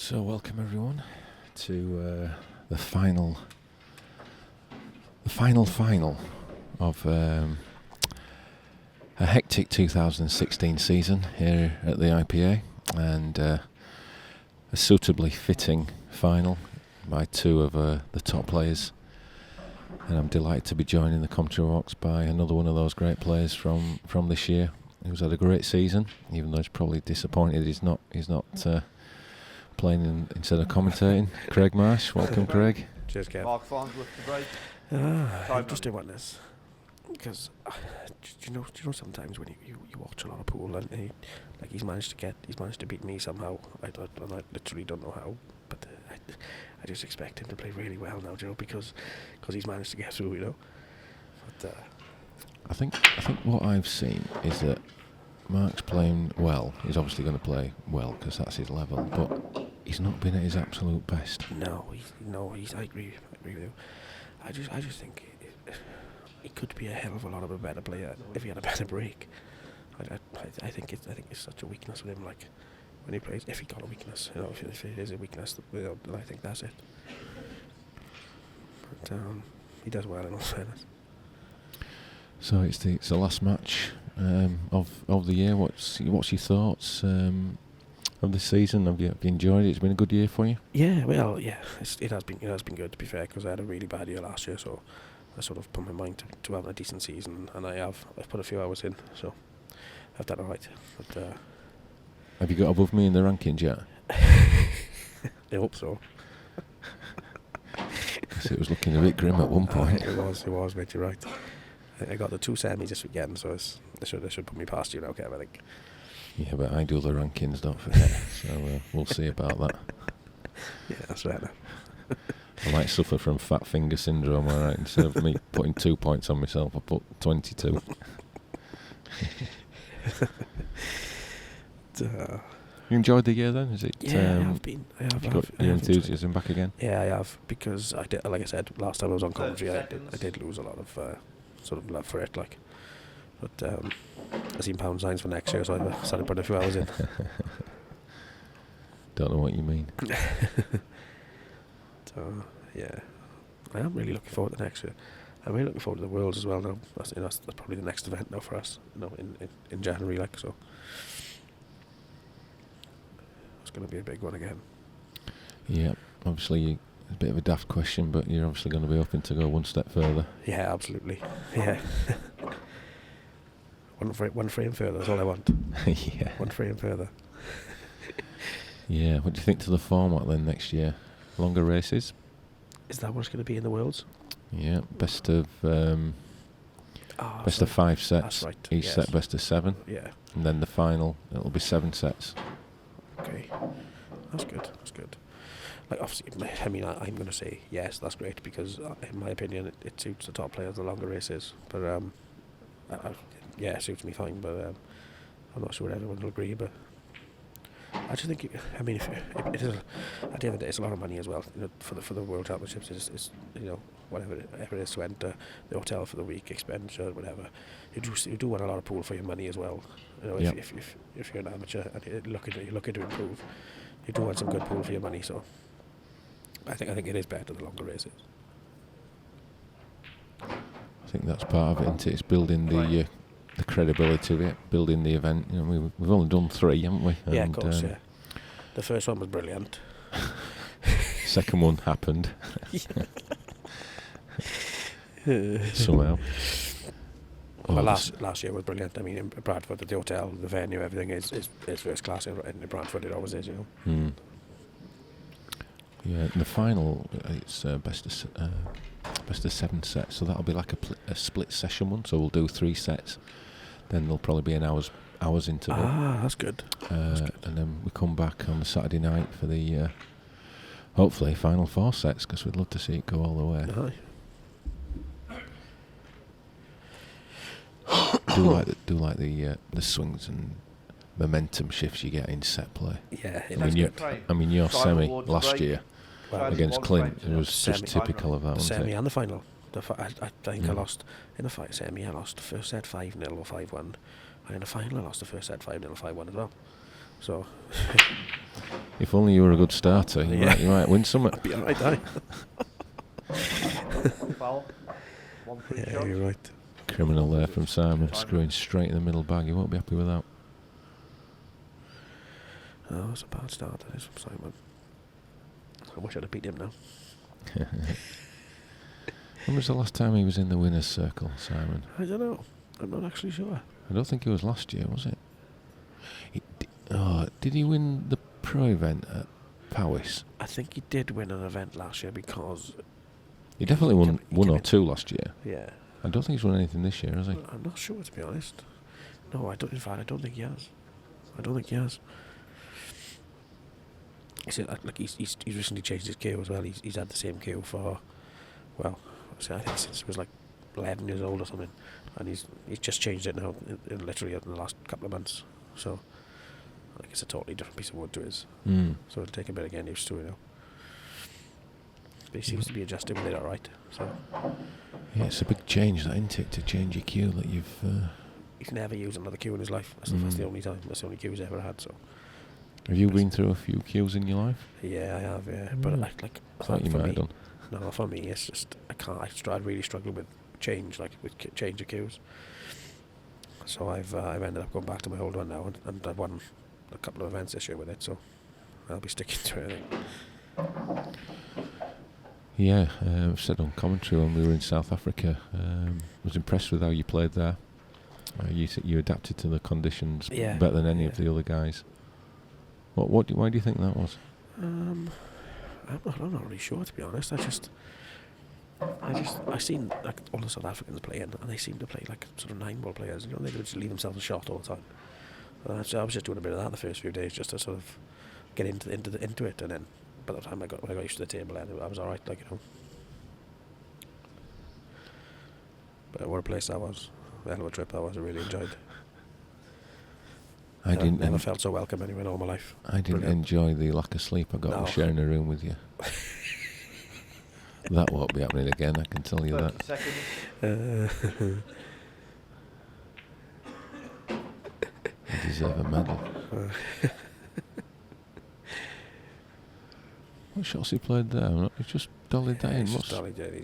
So welcome everyone to the final of a hectic 2016 season here at the IPA, and a suitably fitting final by two of the top players. And I'm delighted to be joined in the commentary box by another one of those great players from this year, who's had a great season, even though he's probably disappointed he's not playing instead of commentating. Craig Marsh, welcome Craig. Cheers, Kev. Mark Farnsworth to break. I'm just doing this because do you know sometimes when you watch a lot of pool and he's managed to beat me somehow. I literally don't know how, but I just expect him to play really well now, Joe, because he's managed to get through, you know. But I think what I've seen is that Mark's playing well. He's obviously going to play well because that's his level, but he's not been at his absolute best. No, he's. I agree with you. I just think he could be a hell of a lot of a better player if he had a better break. I think it's such a weakness with him. Like when he plays, if he got a weakness, you know, if it is a weakness, then I think that's it. But he does well in all fairness. So it's the last match of the year. What's your thoughts of this season? Have you enjoyed it? It's been a good year for you. Yeah, well, yeah, it has been good, to be fair, because I had a really bad year last year, so I sort of put my mind to having a decent season, and I've put a few hours in, so I've done alright. But have you got above me in the rankings yet? I hope so. Because it was looking a bit grim at one point. It was, mate, you're right. I got the 2 semis this weekend, so they should put me past you now, Kev, I think. Yeah, but I do the rankings, don't forget. So we'll see about that. Yeah, that's right. I might suffer from fat finger syndrome, alright. Instead of me putting 2 points on myself, I put 22. You enjoyed the year then? Is it? Yeah, I have been. I have. Got your enthusiasm back again? Yeah, I have, because I did. Like I said last time I was on commentary, I did lose a lot of sort of love for it. Like, but I seen pound signs for next year, so I started putting a few hours in. Don't know what you mean. So yeah, I am really looking forward to next year. I'm really looking forward to the Worlds as well now. That's probably the next event now for us. You know, in January, like, so. It's going to be a big one again. Yeah, obviously a bit of a daft question, but you're obviously going to be hoping to go one step further. Yeah, absolutely. Yeah. one frame further, that's all I want. Yeah. One frame further. Yeah, what do you think to the format then next year? Longer races? Is that what's going to be in the Worlds? Yeah, best of 5 sets. That's right. Each set best of 7. Yeah. And then the final, it'll be 7 sets. Okay, that's good. Like, obviously, I mean, I'm going to say yes, that's great, because in my opinion, it suits the top players, the longer races. But yeah, it suits me fine. But I'm not sure everyone will agree. But I just think, I mean, if it is at the end of the day, it's a lot of money as well. You know, for the World Championships, it's you know, whatever it is to enter, the hotel for the week, expenditure, whatever. You do want a lot of pool for your money as well. You know, yep. if you're an amateur and you're looking to improve, you do want some good pool for your money. So I think it is better the longer races. I think that's part of it, isn't it? It's building the credibility of it, building the event. You know, we've only done 3, haven't we? Yeah, of course. Yeah. The first one was brilliant. Second one happened. Somehow. Well, last year was brilliant. I mean, in Bradford, the hotel, the venue, everything is first class. In Bradford, it always is, you know. Yeah, the final, it's best of 7 sets, so that'll be like a split session one. So we'll do 3 sets, then there'll probably be an hours interval. That's good. And then we come back on the Saturday night for the hopefully final 4 sets, because we'd love to see it go all the way. Do like the swings and momentum shifts you get in set play. Yeah, I mean your semi last year against Clint, it was just typical of that, wasn't semi it? and the final. I think I lost in the semi. I lost the first set 5-0 or 5-1, and in the final I lost the first set 5-0 or 5-1 as well. So If only you were a good starter, you might win something. I'd be alright, aye. Foul. 1 free Yeah, shot. you're right. Criminal there from Simon, screwing straight in the middle bag. He won't be happy with that. Oh, it's a bad start, that is, from Simon. I wish I'd have beat him now. When was the last time he was in the winner's circle, Simon? I don't know. I'm not actually sure. I don't think it was last year, was it? Did he win the pro event at Powys? I think he did win an event last year because... He definitely won he one came or in- two last year. Yeah. I don't think he's won anything this year, has he? I'm not sure, to be honest. No, I don't. In fact, I don't think he has. I don't think he has. He's recently changed his queue as well. He's had the same queue for, well, I think since he was like 11 years old or something, and he's just changed it now, in literally in the last couple of months. So, like, it's a totally different piece of wood to his. So it'll take a bit of getting used to, you know. But he seems to be adjusting with it all right. So Yeah, it's a big change, that, isn't it, to change your queue that you've... he's never used another queue in his life. That's the only time. That's the only queue he's ever had. So. Have you been through a few queues in your life? Yeah, I have. Yeah, but like I thought you for might me, have done. no, for me, it's just I really struggle with change, like with change of queues. So I've ended up going back to my old one now, and I've won a couple of events this year with it. So I'll be sticking to it, I think. Yeah, I've said on commentary when we were in South Africa, I was impressed with how you played there. You adapted to the conditions better than any of the other guys. Why do you think that was? I'm not really sure, to be honest. I seen like all the South Africans playing, and they seem to play like sort of 9-ball players. You know, they would just leave themselves a shot all the time. So I was just doing a bit of that the first few days, just to sort of get into it, and then by the time when I got used to the table, I was all right, like, you know. But what a place that was! A hell of a trip that was. I really enjoyed. I didn't. Never felt so welcome anywhere in all my life. I didn't Brilliant. enjoy the lack of sleep I got No. sharing a room with you. That won't be happening again, I can tell you 30 that. seconds. I deserve a medal. What shots he played there? He's just dollied that in. He's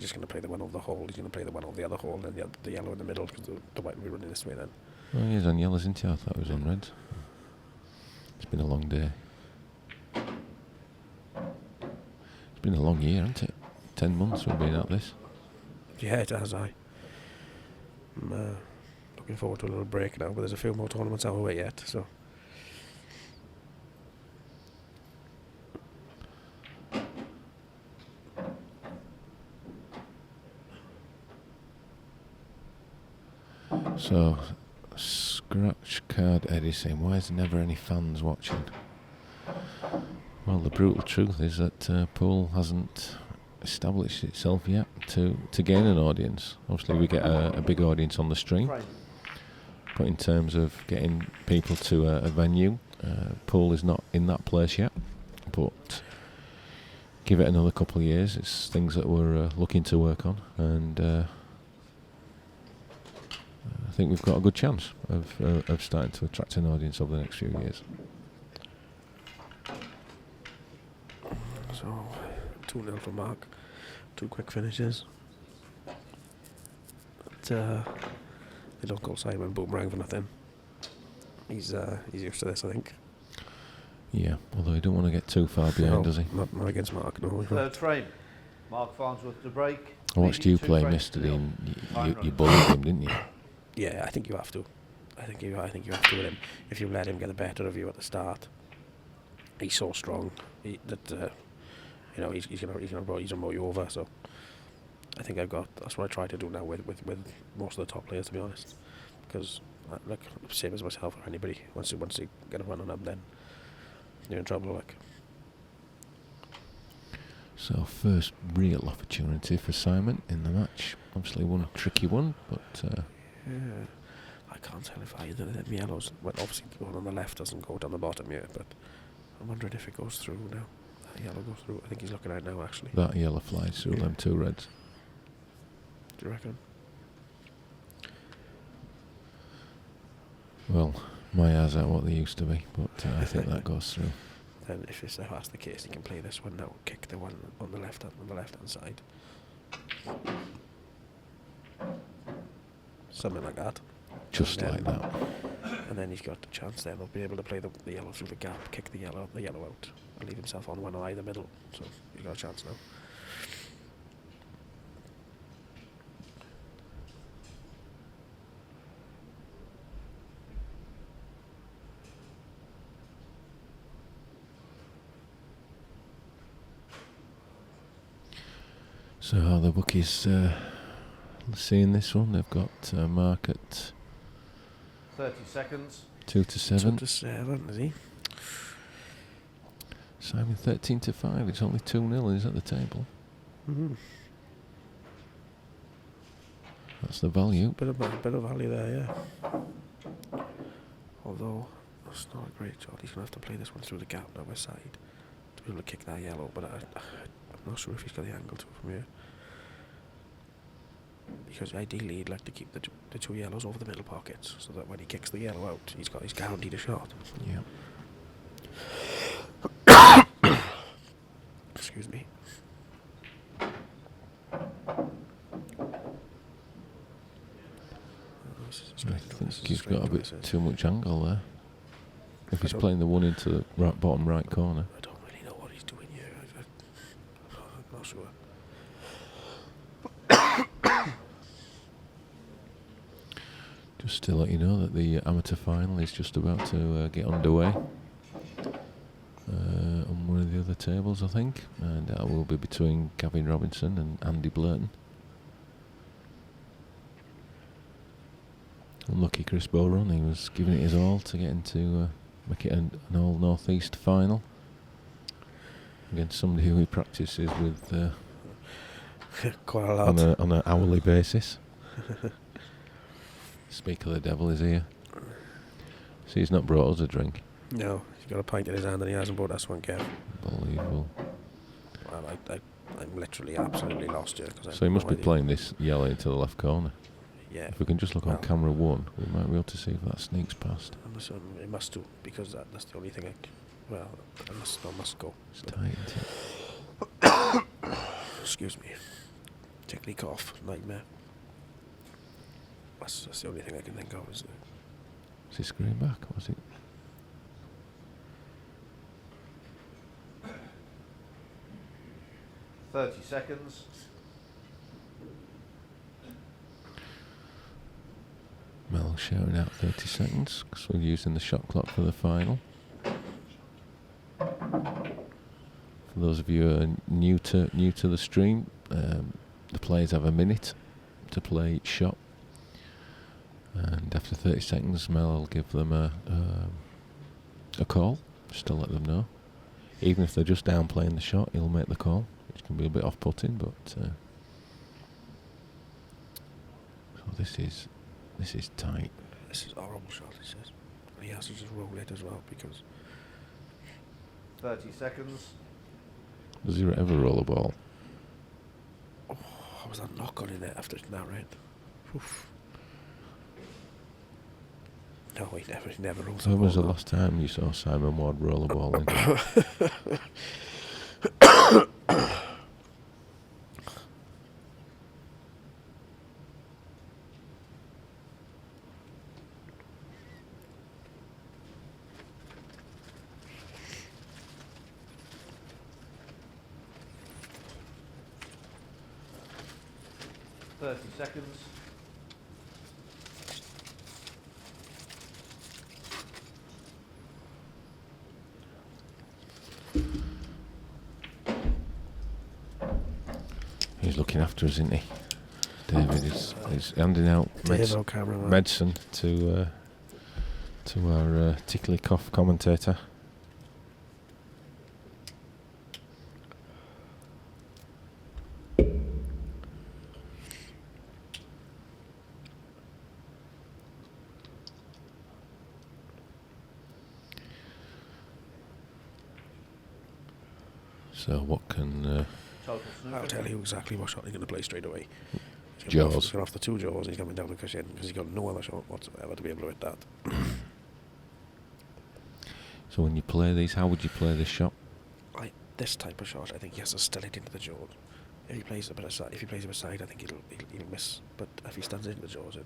just going to play the one over the hole. He's going to play the one over the other hole, and then the yellow in the middle, because the white will be running this way then. Oh, he is on yellows, isn't he? I thought it was on reds. It's been a long day. It's been a long year, hasn't it? 10 months we've been at this. Yeah, it has. I'm looking forward to a little break now, but there's a few more tournaments out of the way yet, so. So, scratch card Eddie saying, why is there never any fans watching? Well, the brutal truth is that pool hasn't established itself yet to gain an audience. Obviously we get a big audience on the stream, but in terms of getting people to a venue, pool is not in that place yet, but give it another couple of years. It's things that we're looking to work on, and I think we've got a good chance of starting to attract an audience over the next few years. So, 2-0 for Mark. 2 quick finishes. But, they don't call Simon Boomerang for nothing. He's used to this, I think. Yeah, although he don't want to get too far behind, does he? Not against Mark, no. Third frame. Mark Farnsworth to break. I watched you play him yesterday, and you bullied him, didn't you? Yeah, I think you have to. I think you have to with him. If you let him get the better of you at the start, he's so strong that he's gonna mow you over. So I think that's what I try to do now with most of the top players, to be honest. Because like same as myself or anybody, once you get a run on them, then you're in trouble. Like. So first real opportunity for Simon in the match. Obviously one tricky one, but Yeah, I can't tell if either of them yellows. Well, obviously the one on the left doesn't go down the bottom yet, but I'm wondering if it goes through now. That yellow goes through. I think he's looking at it now, actually. that yellow flies through them 2 reds. Do you reckon? Well, My eyes aren't what they used to be, but I think that goes through. Then if that's the case, he can play this one now. Kick the one on the left hand side. Something like that. Just And like then- that. And then he's got the chance then of being able to play the yellow through the gap, kick the yellow out, and leave himself on one eye in the middle. So he's got a chance now. So how the bookies seeing this one? They've got Mark at 30 seconds. 2 to 7. 2 to 7, is he? Simon 13 to 5. It's only 2-0. He's at the table. Mm-hmm. That's the value. Bit of value there, yeah. Although that's not a great shot. He's gonna have to play this one through the gap down his side to be able to kick that yellow. But I'm not sure if he's got the angle to it from here. Because ideally he'd like to keep the two yellows over the middle pockets, so that when he kicks the yellow out, he's guaranteed a shot. Yeah. Excuse me. I think he's got a bit too much angle there. If he's playing the one into the bottom right corner. I don't really know what he's doing here. I'm not sure. Just to let you know that the amateur final is just about to get underway on one of the other tables, I think, and that will be between Gavin Robinson and Andy Blurton. Unlucky Chris Boron, he was giving it his all to get into make it an all northeast final against somebody who he practices with Quite a lot. on an hourly basis. Speak of the devil is here. See, he's not brought us a drink. No, he's got a pint in his hand and he hasn't brought us one, Kev. Unbelievable. Well, I'm literally absolutely lost here. So he must be playing this yellow into the left corner. Yeah. If we can just look on Well, camera 1, we might be able to see if that sneaks past. I'm assuming it must do, because that's the only thing I must go. It's tight, isn't it? Excuse me. Tickly cough, nightmare. That's the only thing I can think of, isn't it? Is he screwing back? Was it? Thirty seconds. Mel shouting out 30 seconds because we're using the shot clock for the final. For those of you who are new to the stream, the players have a minute to play each shot, and after 30 seconds, Mel will give them a call just to let them know. Even if they're just down playing the shot, he'll make the call, which can be a bit off-putting, but so this is tight. This is a horrible shot, he says. And he has to just roll it as well, because 30 seconds. Does he ever roll a ball? was that knock on in there after that red? Oof. No, he never rolls When a was the ball. last time you saw Simon Ward roll a ball in? Seconds. He's looking after us, isn't he? David is handing out medicine to our tickly cough commentator. So what can... I'll tell you exactly what shot he's going to play straight away. Jaws. He's going off the two jaws, he's coming down the cushion because he's got no other shot whatsoever to be able to hit that. So when you play these, how would you play this shot? This type of shot, I think he has to still it into the jaws. If he plays a bit aside, I think he'll miss. But if he stands into the jaws,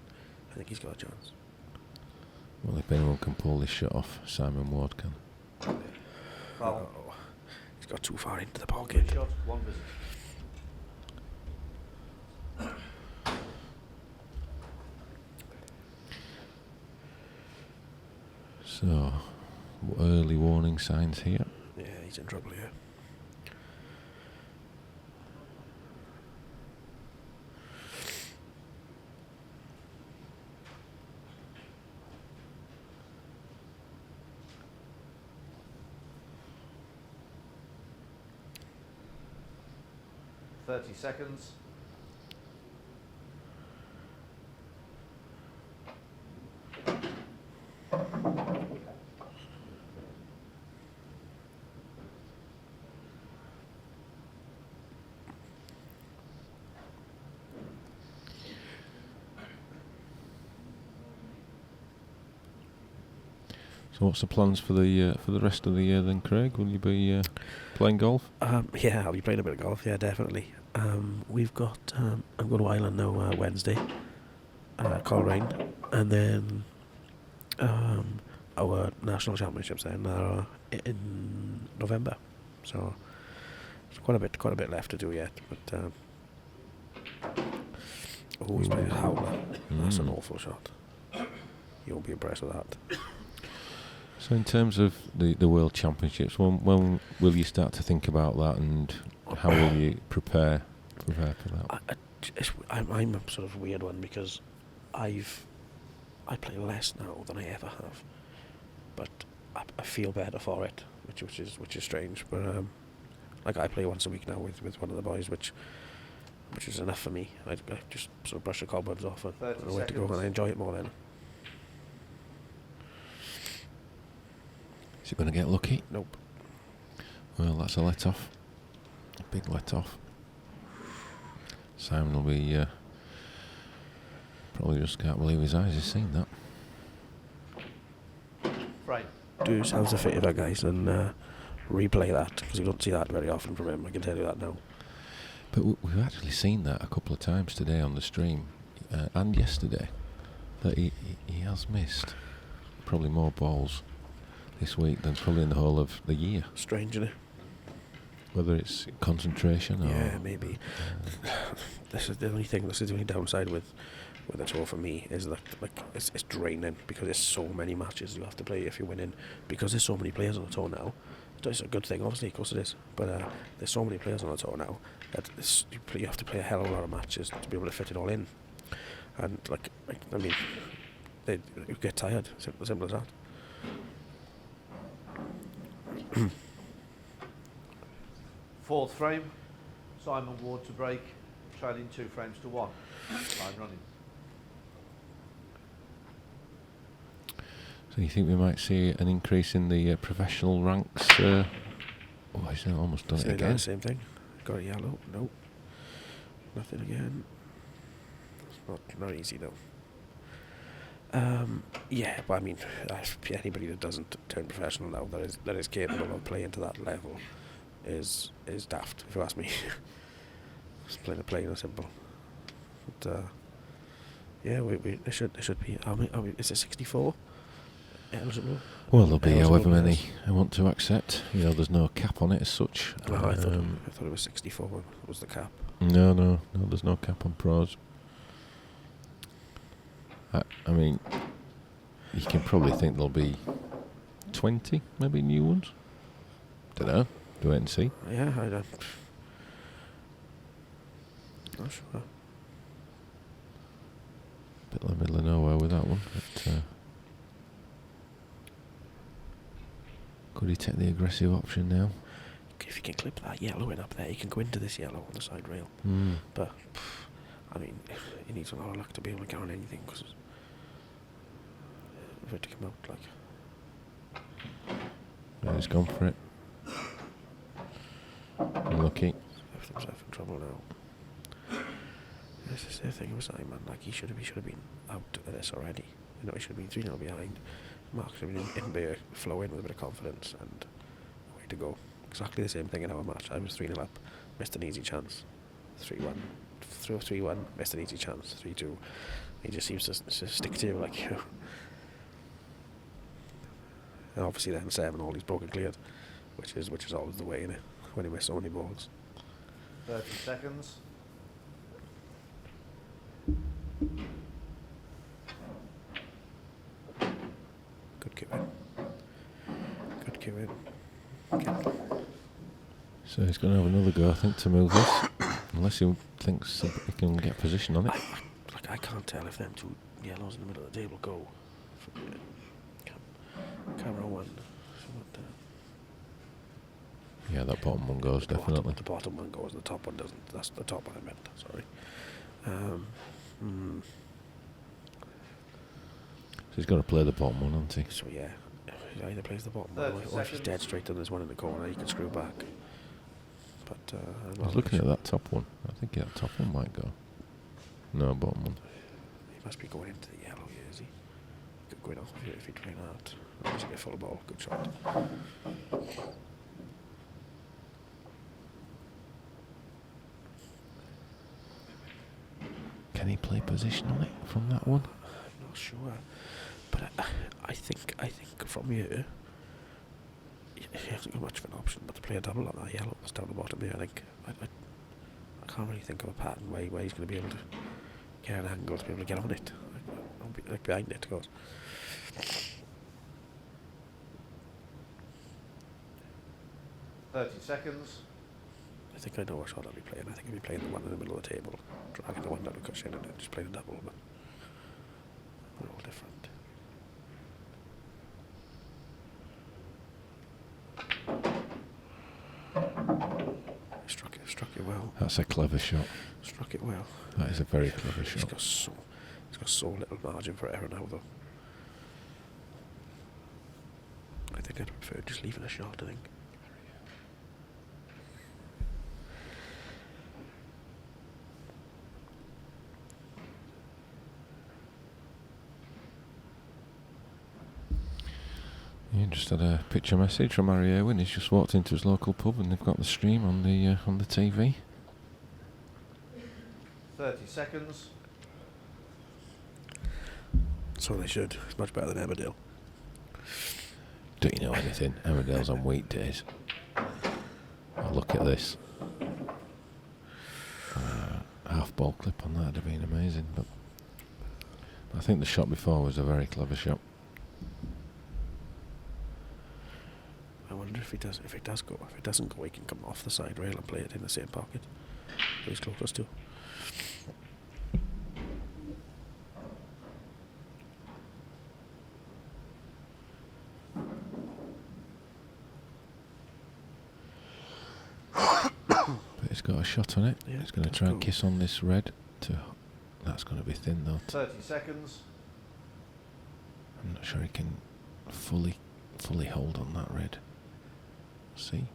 I think he's got a chance. Well, if anyone can pull this shot off, Simon Ward can. Foul. Oh, he's got too far into the One pocket. shot, one visit. So, early warning signs here. Yeah, he's in trouble here. Thirty seconds. So what's the plans for the rest of the year then, Craig? Will you be playing golf? Yeah, I'll be playing a bit of golf. Yeah, definitely. We've got. I'm going to Ireland now Wednesday. Coleraine, and then our national championships then are in November. So there's quite a bit left to do yet. But he's playing a howler. That's an awful shot. You won't be impressed with that. So in terms of the World Championships, when will you start to think about that, and how will you prepare for that? I'm a sort of weird one because I play less now than I ever have, but I feel better for it, which is strange. But like I play once a week now with one of the boys, which is enough for me. I just sort of brush the cobwebs off and away to go, and I enjoy it more then. Is it going to get lucky? Nope. Well, that's a let-off. A big let-off. Simon will be probably just can't believe his eyes. He's seen that. Frame. Do yourselves a favour, guys, and replay that, because you don't see that very often from him. I can tell you that now. But we've actually seen that a couple of times today on the stream, and yesterday, that he has missed probably more balls this week than probably in the whole of the year. Strange, isn't it? Whether it's concentration or... Yeah, maybe. This is the only downside with the tour for me, is that it's draining, because there's so many matches you have to play if you're winning, because there's so many players on the tour now. It's a good thing, obviously, of course it is, but there's so many players on the tour now that you have to play a hell of a lot of matches to be able to fit it all in, and I mean, you get tired. Simple as that. Fourth frame. Simon Ward to break. Trailing 2 frames to 1. Time running. So you think we might see an increase in the professional ranks? He's almost done it again. Same thing. Got a yellow. Nope. Nothing again. It's not easy though. Yeah, but I mean, anybody that doesn't turn professional now, that is capable of playing to that level, is daft, if you ask me. Just plain and simple. But yeah, it should be. Is it 64? Eligible? Well, there'll be Eligible however many players. I want to accept. There's no cap on it as such. I thought it was 64 was the cap. No, there's no cap on pros. I mean, you can probably think there'll be 20, maybe new ones. Don't know. Do wait and see. Yeah, I don't. Not sure. Bit in the middle of nowhere with that one. But, could he take the aggressive option now? If you can clip that yellow in up there, you can go into this yellow on the side rail. But, I mean, he needs a lot of luck to be able to get on anything, because for it to come out Yeah, he's gone for it. Unlucky. left himself in trouble now. This is the thing with Simon. He should have been out of this already. He should have been 3-0 behind. Mark's in there, flowing with a bit of confidence and away to go. Exactly the same thing in our match. I was 3-0 up, missed an easy chance. 3-1, 3-1, missed an easy chance. 3-2. He just seems to stick to you like you. And obviously then 7 all he's broken cleared, which is always the way in it when you miss so many balls. 30 seconds. Good cue in. Good cue in. Okay. So he's going to have another go, I think, to move this, unless he thinks he can get position on it. I can't tell if them 2 yellows in the middle of the table go. Camera 1. Yeah, that bottom one goes, definitely. The bottom one goes, the top one doesn't. That's the top one I meant, sorry. So he's got to play the bottom one, hasn't he? So yeah, he either plays the bottom one, or if he's dead straight and there's one in the corner, he can screw back. But I was looking at that top one. I think that top one might go. No, bottom one. He must be going into the yellow here, is he? He could go in off here if he's playing that. Unless he get full ball, good shot. Can he play position on it from that one? I'm not sure, but I think from here he hasn't got much of an option but to play a double on that yellow that's down the bottom there. I think I can't really think of a pattern where he's going to be able to get an angle to be able to get on it. Like behind it goes. Thirty seconds. I think I know what shot I'll be playing. I think I'll be playing the one in the middle of the table, dragging the one down the cushion and then just playing a double, but they're all different. Struck it well. That's a clever shot. Struck it well. That is a very clever shot. He's got so little margin for error now, though. I think I'd prefer just leaving a shot, I think. Yeah, just had a picture message from Harry Irwin. He's just walked into his local pub and they've got the stream on the TV. 30 seconds. So they should. It's much better than Emmerdale. Don't you know anything? Emmerdale's on weekdays. Oh, look at this. Half ball clip on that would have been amazing, but I think the shot before was a very clever shot. I wonder if it doesn't go, he can come off the side rail and play it in the same pocket that he's closest to. But he's got a shot on it. Yeah, he's going to try and kiss on this red. That's going to be thin though. 30 seconds. I'm not sure he can fully hold on that red. See?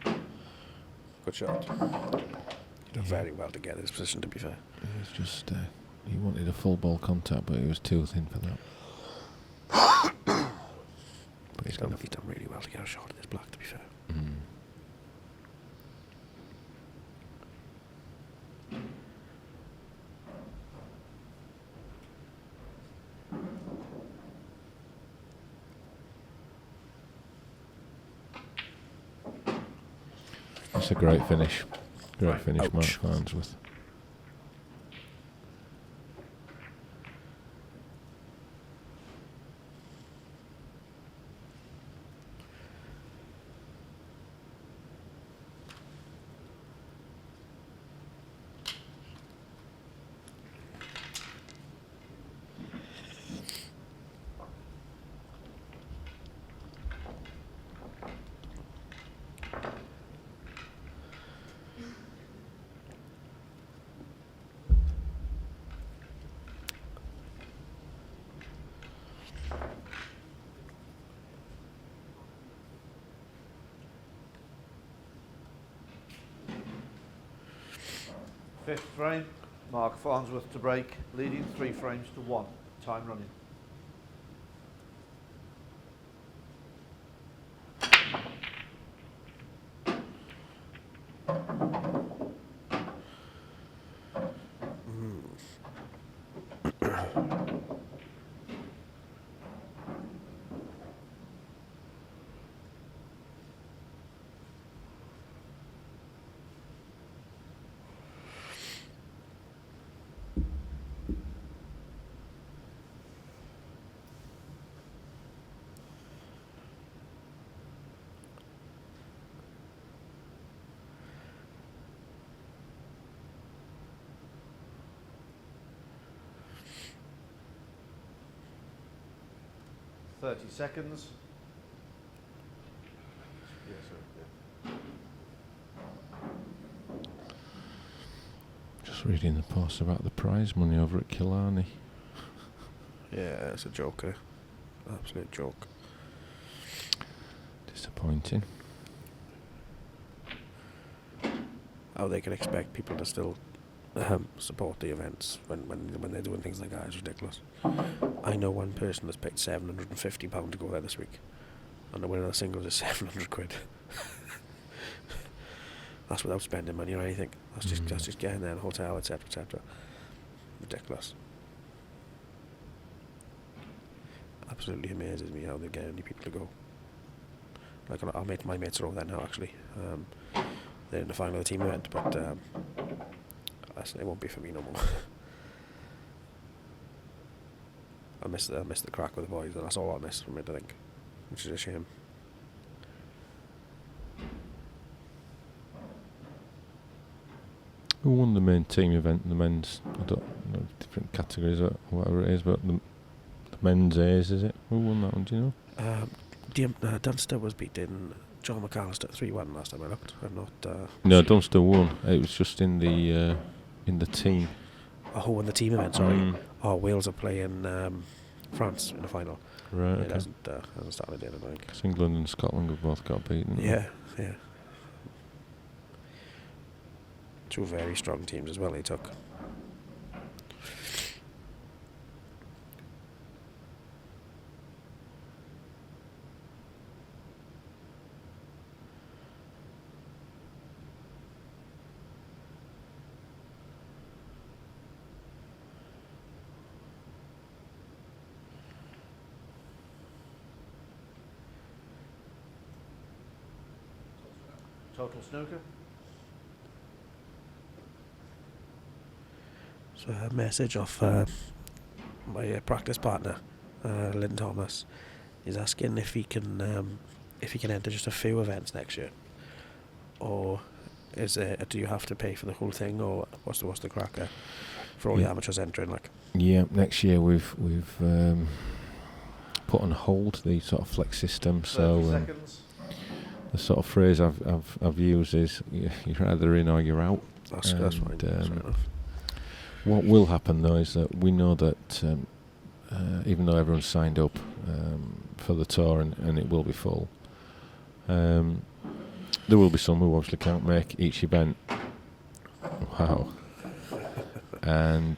Good shot. He did very well to get in his position, to be fair. He was just, he wanted a full ball contact, but he was too thin for that. But He's done really well to get a shot at this black, to be fair. Mm. That's a great finish. Great finish, Ouch. Mark Farnsworth. Fifth frame. Mark Farnsworth to break, leading 3 frames to 1. Time running. Thirty seconds. Yes, sir. Just reading the post about the prize money over at Killarney. Yeah, it's a joker. Absolute joke. Disappointing. How they can expect people to still support the events when they're doing things like that is ridiculous. I know one person that's paid £750 to go there this week, and the winner of the singles is 700 quid. That's without spending money or anything. That's just getting there in a hotel, etc., etc. Ridiculous. Absolutely amazes me how they get any people to go. Like my mates are over there now actually. They're in the final of the team event, but it won't be for me no more. I miss the crack with the boys, and that's all I miss from it, I think, which is a shame. Who won the main team event, the men's, I don't know, different categories or whatever it is, but the men's A's, is it? Who won that one, do you know? Dunster was beating John McAllister 3-1 last time I looked. I'm not... No, Dunster won. It was just in the team. Oh, in the team event, sorry. Oh, Wales are playing France in the final. Right, It okay. hasn't started yet, I think. 'Cause England and Scotland have both got beaten. Yeah. Two very strong teams as well they took. Total snooker. So a message off my practice partner, Lynn Thomas. He's asking if he can enter just a few events next year, or do you have to pay for the whole thing, or what's the cracker for all the amateurs entering? Like, Yeah, next year we've put on hold the sort of flex system. 30 So seconds. the sort of phrase I've used is you're either in or you're out. that's fine. That's fair enough. What will happen though is that we know that even though everyone's signed up for the tour and it will be full, there will be some who obviously can't make each event. Wow. And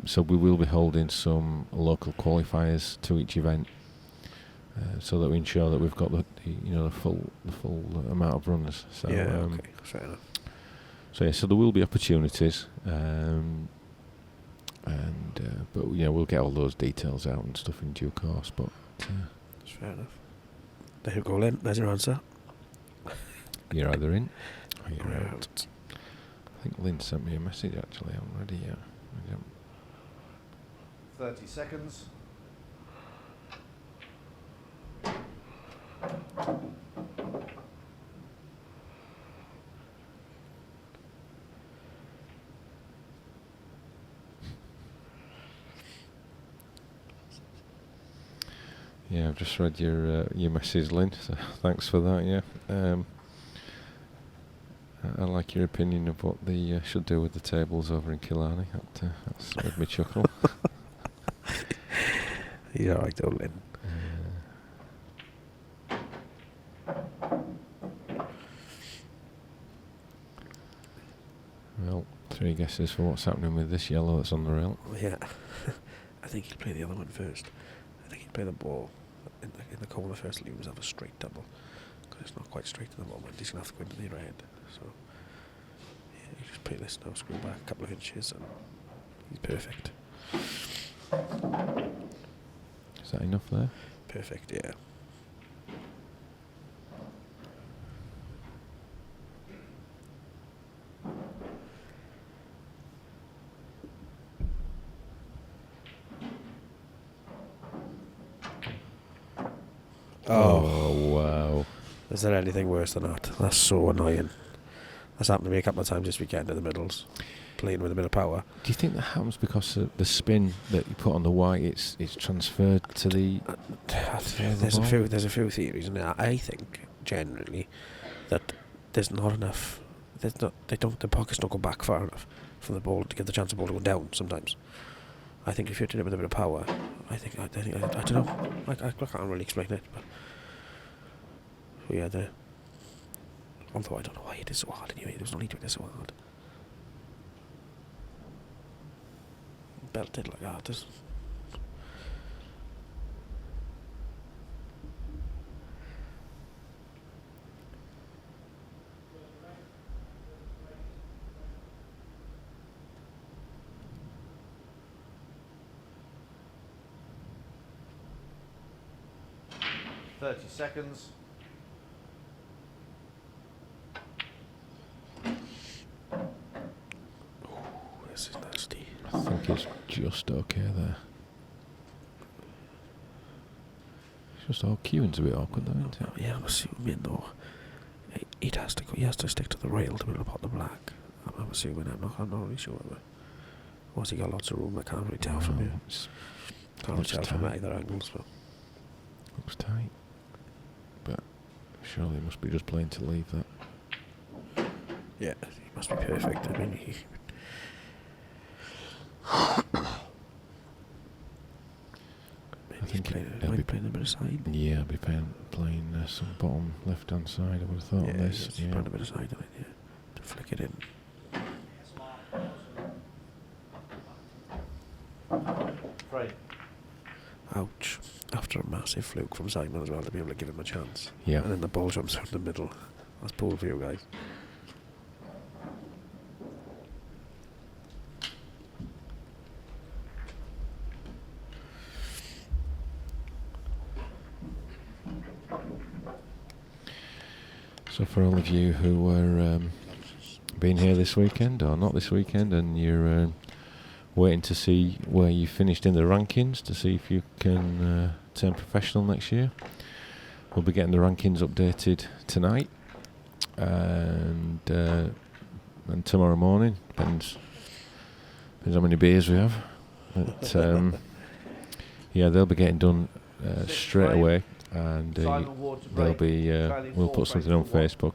so we will be holding some local qualifiers to each event, so that we ensure that we've got the full amount of runners. So Okay, fair enough. So there will be opportunities, but we'll get all those details out and stuff in due course. But That's fair enough. There you go, Lynn. There's your answer. you're either in or you're Right. out. I think Lynn sent me a message actually. I'm ready. Yeah. 30 seconds. Yeah, I've just read your message, Lynn. So thanks for that. Yeah. I like your opinion of what they should do with the tables over in Killarney. That's made me chuckle. You're alright though, Lynn. Well, 3 guests guesses for what's happening with this yellow that's on the rail? Yeah. I think he'll play the other one first. I think he'll play the ball in the corner first, leave himself a straight double. Because it's not quite straight at the moment. He's going to have to go into the red. So, yeah, you just play this now, screw back a couple of inches, and he's perfect. Is that enough there? Perfect, yeah. Oh, wow. Is there anything worse than that? That's so annoying. That's happened to me a couple of times this weekend in the middles, playing with a bit of power. Do you think that happens because of the spin that you put on the white, it's transferred to the... There's a few theories, and I think generally that there's not enough. The pockets don't go back far enough for the ball to give the chance of the ball to go down. Sometimes, I think if you're doing it with a bit of power, I don't know. I can't really explain it, but yeah, although I don't know why it is so hard anyway. There's no need to do it so hard. Belted like that. There's 30 seconds. This is nasty. I think it's just okay there. It's just all cueing's a bit awkward though, isn't it? Yeah, I'm assuming though. He has to stick to the rail to be able to pot the black. I'm assuming. I'm not really sure. But once he got lots of room, I can't really tell from here. Can't really tell from either angles. But looks tight. But surely he must be just playing to leave that. yeah, he must be perfect. I mean, I think he'll be playing a bit of side. Yeah, I'll be playing some bottom left-hand side, I would have thought, on this. He's playing a bit of side on it, yeah. To flick it in. Frame. Ouch. After a massive fluke from Simon as well, to be able to give him a chance. Yeah. And then the ball jumps through the middle. That's poor for you guys. So for all of you who were been here this weekend or not this weekend, and you're waiting to see where you finished in the rankings to see if you can turn professional next year, we'll be getting the rankings updated tonight and tomorrow morning. Depends how many beers we have. But yeah, they'll be getting done straight away. And they'll be we'll put something on Facebook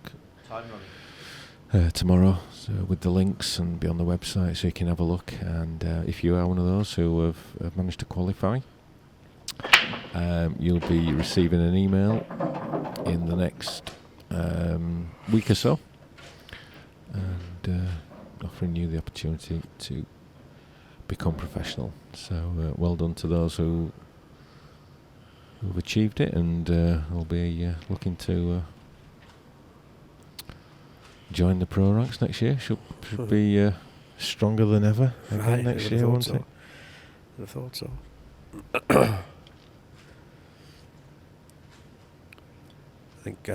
tomorrow, so with the links, and be on the website so you can have a look. And if you are one of those who have managed to qualify, you'll be receiving an email in the next week or so, and offering you the opportunity to become professional. So well done to those who've achieved it, and will be looking to join the pro ranks next year. Should be stronger than ever again next year, won't it? I thought so. I think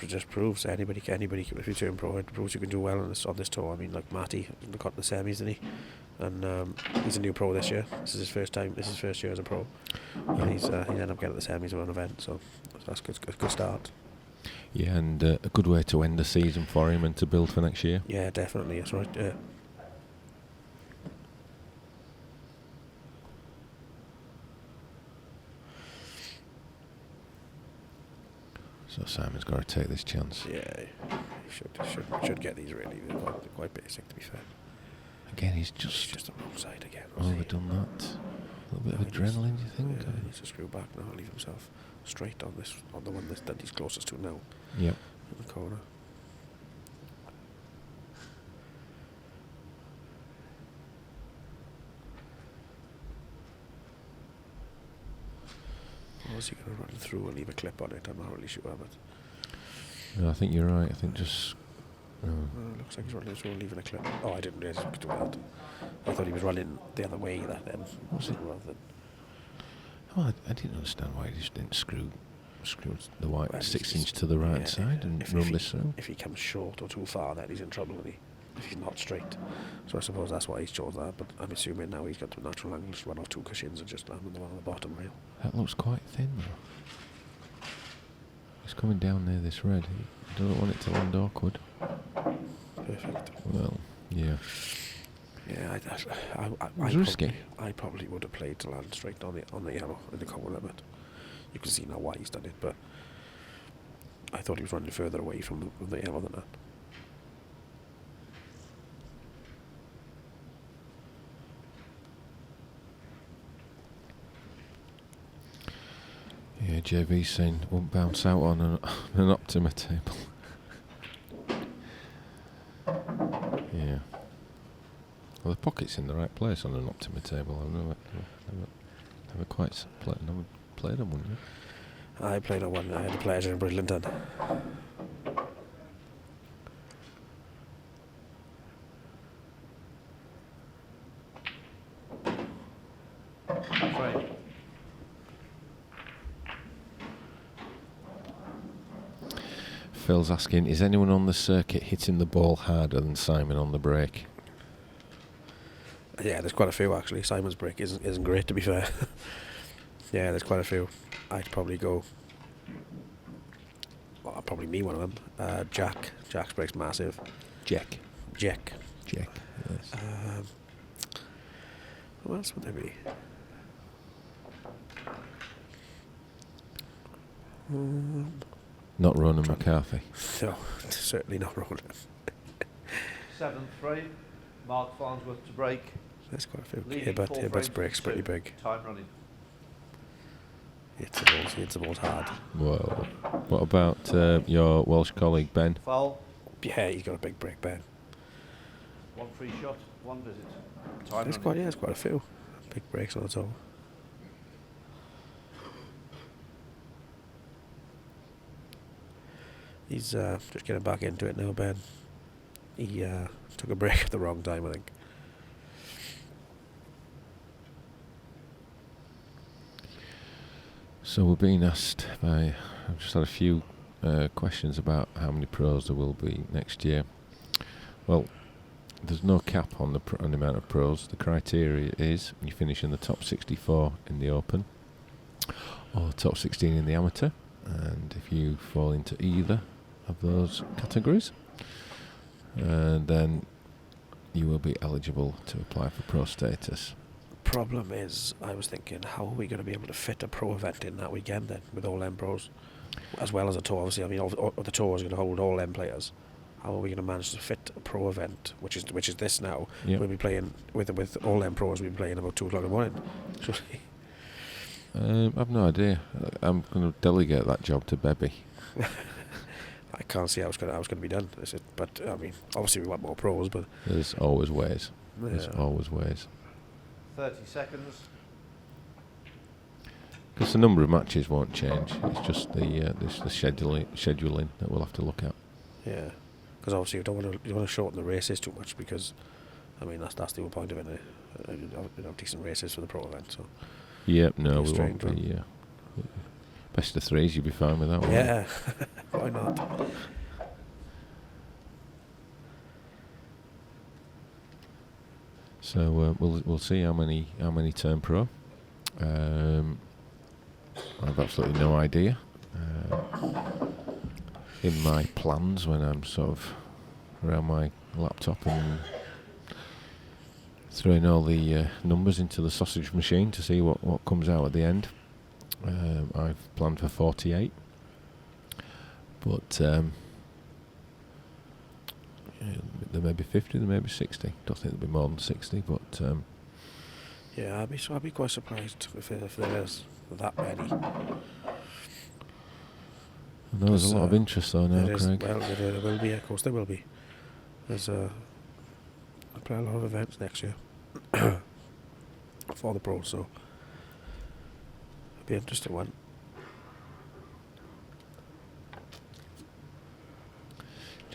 just proves anybody can return pro. It proves you can do well on this tour. I mean, like Matty got the semis, didn't he? And he's a new pro this year. This is his first time. This is his first year as a pro, and he ended up getting the semis of an event. So that's good. Good start. Yeah, and a good way to end the season for him and to build for next year. Yeah, definitely. That's right. Yeah. So Simon's got to take this chance. Yeah, he should get these really. They're quite basic, to be fair. Again, he's just the wrong side again. overdone that. A little bit of adrenaline, do you think? Yeah, he needs to screw back now. Leave himself straight on the one that he's closest to now. Yep. In the corner. Or is he going to run through and leave a clip on it? I'm not really sure, but... No, I think you're right. I think just... looks like he's running through and leaving a clip. Oh, I didn't realise he could do that. I thought he was running the other way that then. Was it? Rather than... Oh, I didn't understand why he just didn't screw the white Well, 6-inch to the right side and run this through. If he comes short or too far, then he's in trouble, isn't he? If he's not straight. So I suppose that's why he's chose that, but I'm assuming now he's got the natural angle to run off 2 cushions and just land on the one on the bottom rail. That looks quite thin, though. He's coming down near this red. He doesn't want it to land awkward. Perfect. Well, yeah. Yeah, It's risky. I probably would have played to land straight on the yellow in the common limit. You can see now why he's done it, but I thought he was running further away from the yellow than that. Yeah, JV's saying won't bounce out on an Optima table. Yeah. Well, the pocket's in the right place on an Optima table. I've never quite played on one yet. I played on one. I had a pleasure in Brighton. Frame. Phil's asking, is anyone on the circuit hitting the ball harder than Simon on the break? Yeah, there's quite a few actually. Simon's break isn't great, to be fair. Yeah, there's quite a few. I'd probably go. Well, I'll probably me one of them. Jack's break's massive. Jack. Yes. Who else would there be? Not Ronan McCarthy. No, certainly not Ronan. 7th frame. Mark Farnsworth to break. There's quite a few. Leading 4 Hibbert's frames break's to pretty 2. big. Time running. He hits the balls hard. Whoa. What about your Welsh colleague, Ben? Foul. Yeah, he's got a big break, Ben. 1 free shot. 1 visit. Time There's running. there's quite a few big breaks on its own. He's just getting back into it now, Ben. He took a break at the wrong time, I think. So we're being asked by... I've just had a few questions about how many pros there will be next year. Well, there's no cap on the amount of pros. The criteria is you finish in the top 64 in the Open or the top 16 in the Amateur, and if you fall into either of those categories, then you will be eligible to apply for pro status. Problem is, I was thinking, how are we going to be able to fit a pro event in that weekend then, with all them pros, as well as a tour? Obviously, I mean, all the tour is going to hold all them players. How are we going to manage to fit a pro event, which is this now? Yep. We'll be playing with all them pros. We'll be playing about 2 o'clock in the morning. Surely. I've no idea. I'm going to delegate that job to Bebby. I can't see how it's going to be done. Is it? But I mean, obviously we want more pros, but There's always ways. There's yeah. always ways. 30 seconds. Because the number of matches won't change. It's just the scheduling that we'll have to look at. Yeah, because obviously you don't want to shorten the races too much, because I mean that's the whole point of it. Decent races for the pro event. So Yep, no, Be a we won't strange be. Best of threes, you'll be fine with that one. yeah, why not? So we'll see how many turn pro. I've absolutely no idea. In my plans, when I'm sort of around my laptop and throwing all the numbers into the sausage machine to see what comes out at the end, I've planned for 48. But there may be 50, there may be 60. Don't think there'll be more than 60, but Yeah, I'd be quite surprised if there is that many. I know there's a lot of interest though now, There is, Craig. well, there will be, of course there will be. There's I play a lot of events next year for the pros, so it'll be an interesting one.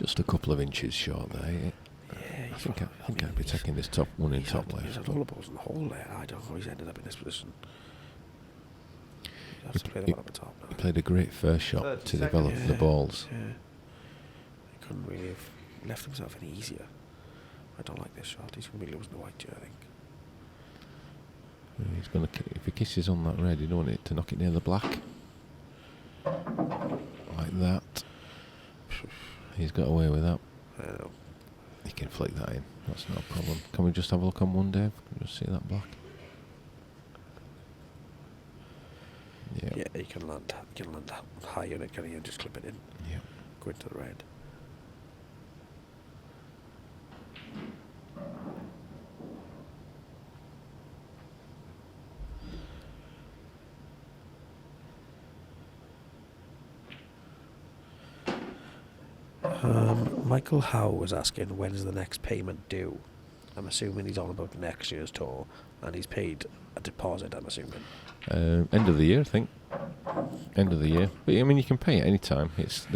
Just a couple of inches short there. Yeah, I think I'd be taking this top one in top He's left. had all the balls in the hole there. I don't know how he's ended up in this position. He has to play the one up the top now. He played a great first shot 30 to develop the balls. Yeah. He couldn't really have left himself any easier. I don't like this shot. He's going to be losing the white here, I think. Yeah, he's going to. If he kisses on that red, you don't want it to knock it near the black. Like that. He's got away with that. I know. He can flick that in. That's no problem. Can we just have a look on one, Dave? Can we just see that black? Yeah, you can land high on it, can you? And just clip it in. Yeah. Go into the red. Michael Howe was asking, when is the next payment due? I'm assuming he's on about next year's tour, and he's paid a deposit, I'm assuming. End of the year, I think. End of the year. But I mean, you can pay it any time. It's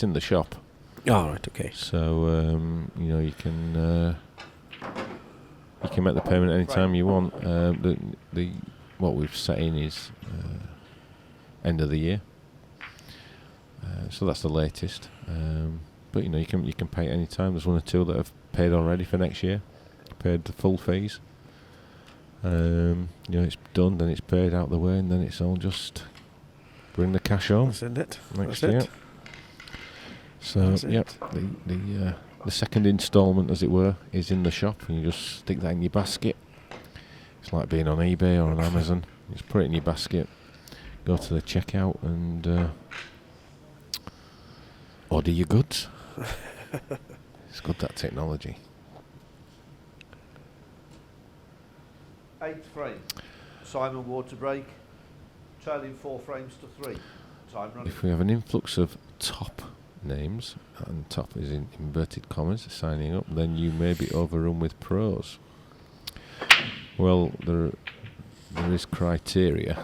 in the shop. Oh, right, okay. So you can make the payment any time you want. The what we've set in is end of the year. So that's the latest. But you can pay it any time. There's one or two that have paid already for next year. Paid the full fees. It's done, then it's paid out the way, and then it's all just bring the cash home. That's it. Next That's year. it. So That's yep, it. the second instalment, as it were, is in the shop, and you just stick that in your basket. It's like being on eBay or on Amazon. You just put it in your basket, go to the checkout, and order your goods. It's good, that technology. 8th frame. Simon Ward to break. Trailing 4 frames to 3. Time running. If we have an influx of top names, and top is in inverted commas, signing up, then you may be overrun with pros. Well, there is criteria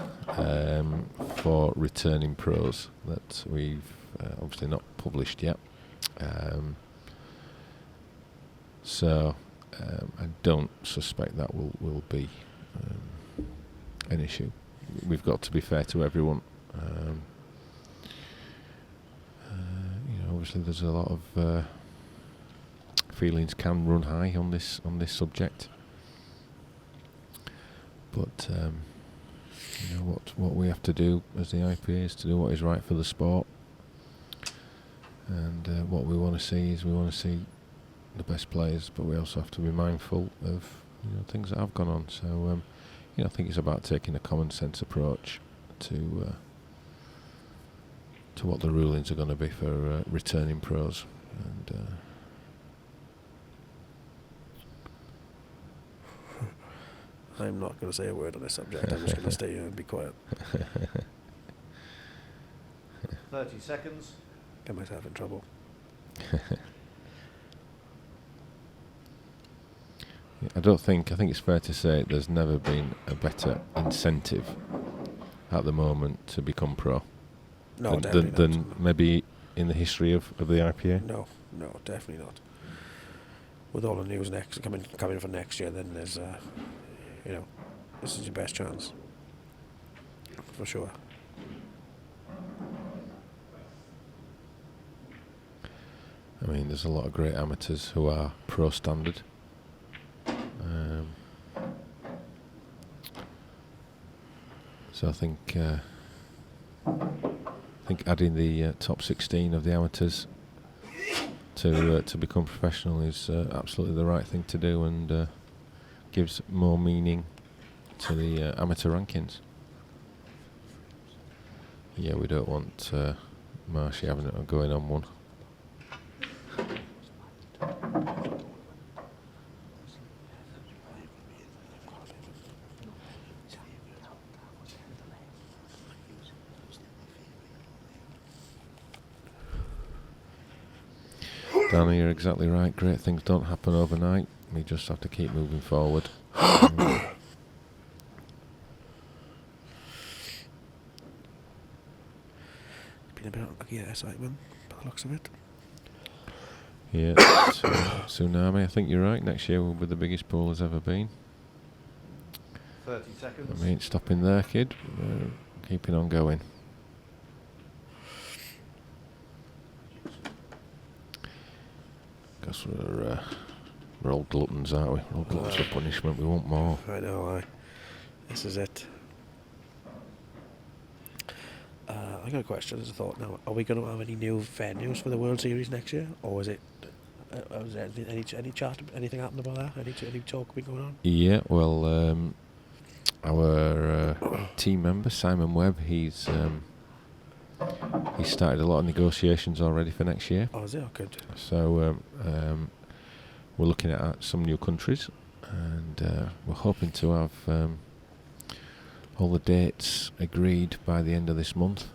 for returning pros that we've obviously not published yet. So I don't suspect that will be an issue. We've got to be fair to everyone. Obviously there's a lot of feelings can run high on this subject. But what we have to do as the IPA is to do what is right for the sport. And what we want to see is the best players, but we also have to be mindful of things that have gone on. So I think it's about taking a common sense approach to what the rulings are going to be for returning pros. And I'm not going to say a word on this subject. I'm just going to stay here and be quiet. 30 seconds. Get myself in trouble. I think it's fair to say there's never been a better incentive at the moment to become pro. No, than maybe in the history of the IPA. No, definitely not. With all the news coming for next year, then there's this is your best chance for sure. I mean, there's a lot of great amateurs who are pro standard. So I think adding the top 16 of the amateurs to become professional is absolutely the right thing to do, and gives more meaning to the amateur rankings. Yeah, we don't want Marshy having it going on one. Danny, you're exactly right. Great things don't happen overnight. We just have to keep moving forward. Been a bit unlucky there, Simon, by the looks of it. Yeah, tsunami. I think you're right. Next year will be the biggest pool has ever been. 30 seconds. I ain't stopping there, kid. Keeping on going. Because we're all gluttons, aren't we? We're all gluttons for punishment. We want more. I know. This is it. I got a question as a thought now. Are we going to have any new venues for the World Series next year, or is it? Was there any chat, anything happened about that? Any talk been going on? Yeah, well, our team member Simon Webb, he's started a lot of negotiations already for next year. Oh, is it? Oh, good. So we're looking at some new countries, and we're hoping to have all the dates agreed by the end of this month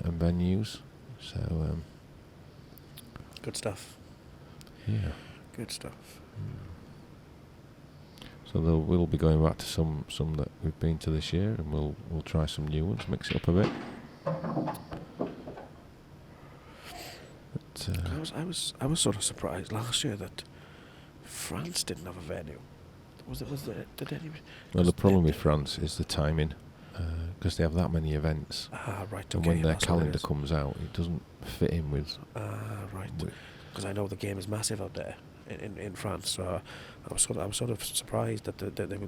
and venues. So Good stuff. yeah. Good stuff. So we'll be going back to some that we've been to this year, and we'll try some new ones, mix it up a bit. But, I was sort of surprised last year that France didn't have a venue. Did any? well, the problem with France is the timing, because they have that many events, Right. and Okay, when their that's what it calendar is. comes out, it doesn't fit in with. Right. with Because I know the game is massive out there in France. So I was sort of surprised that they didn't have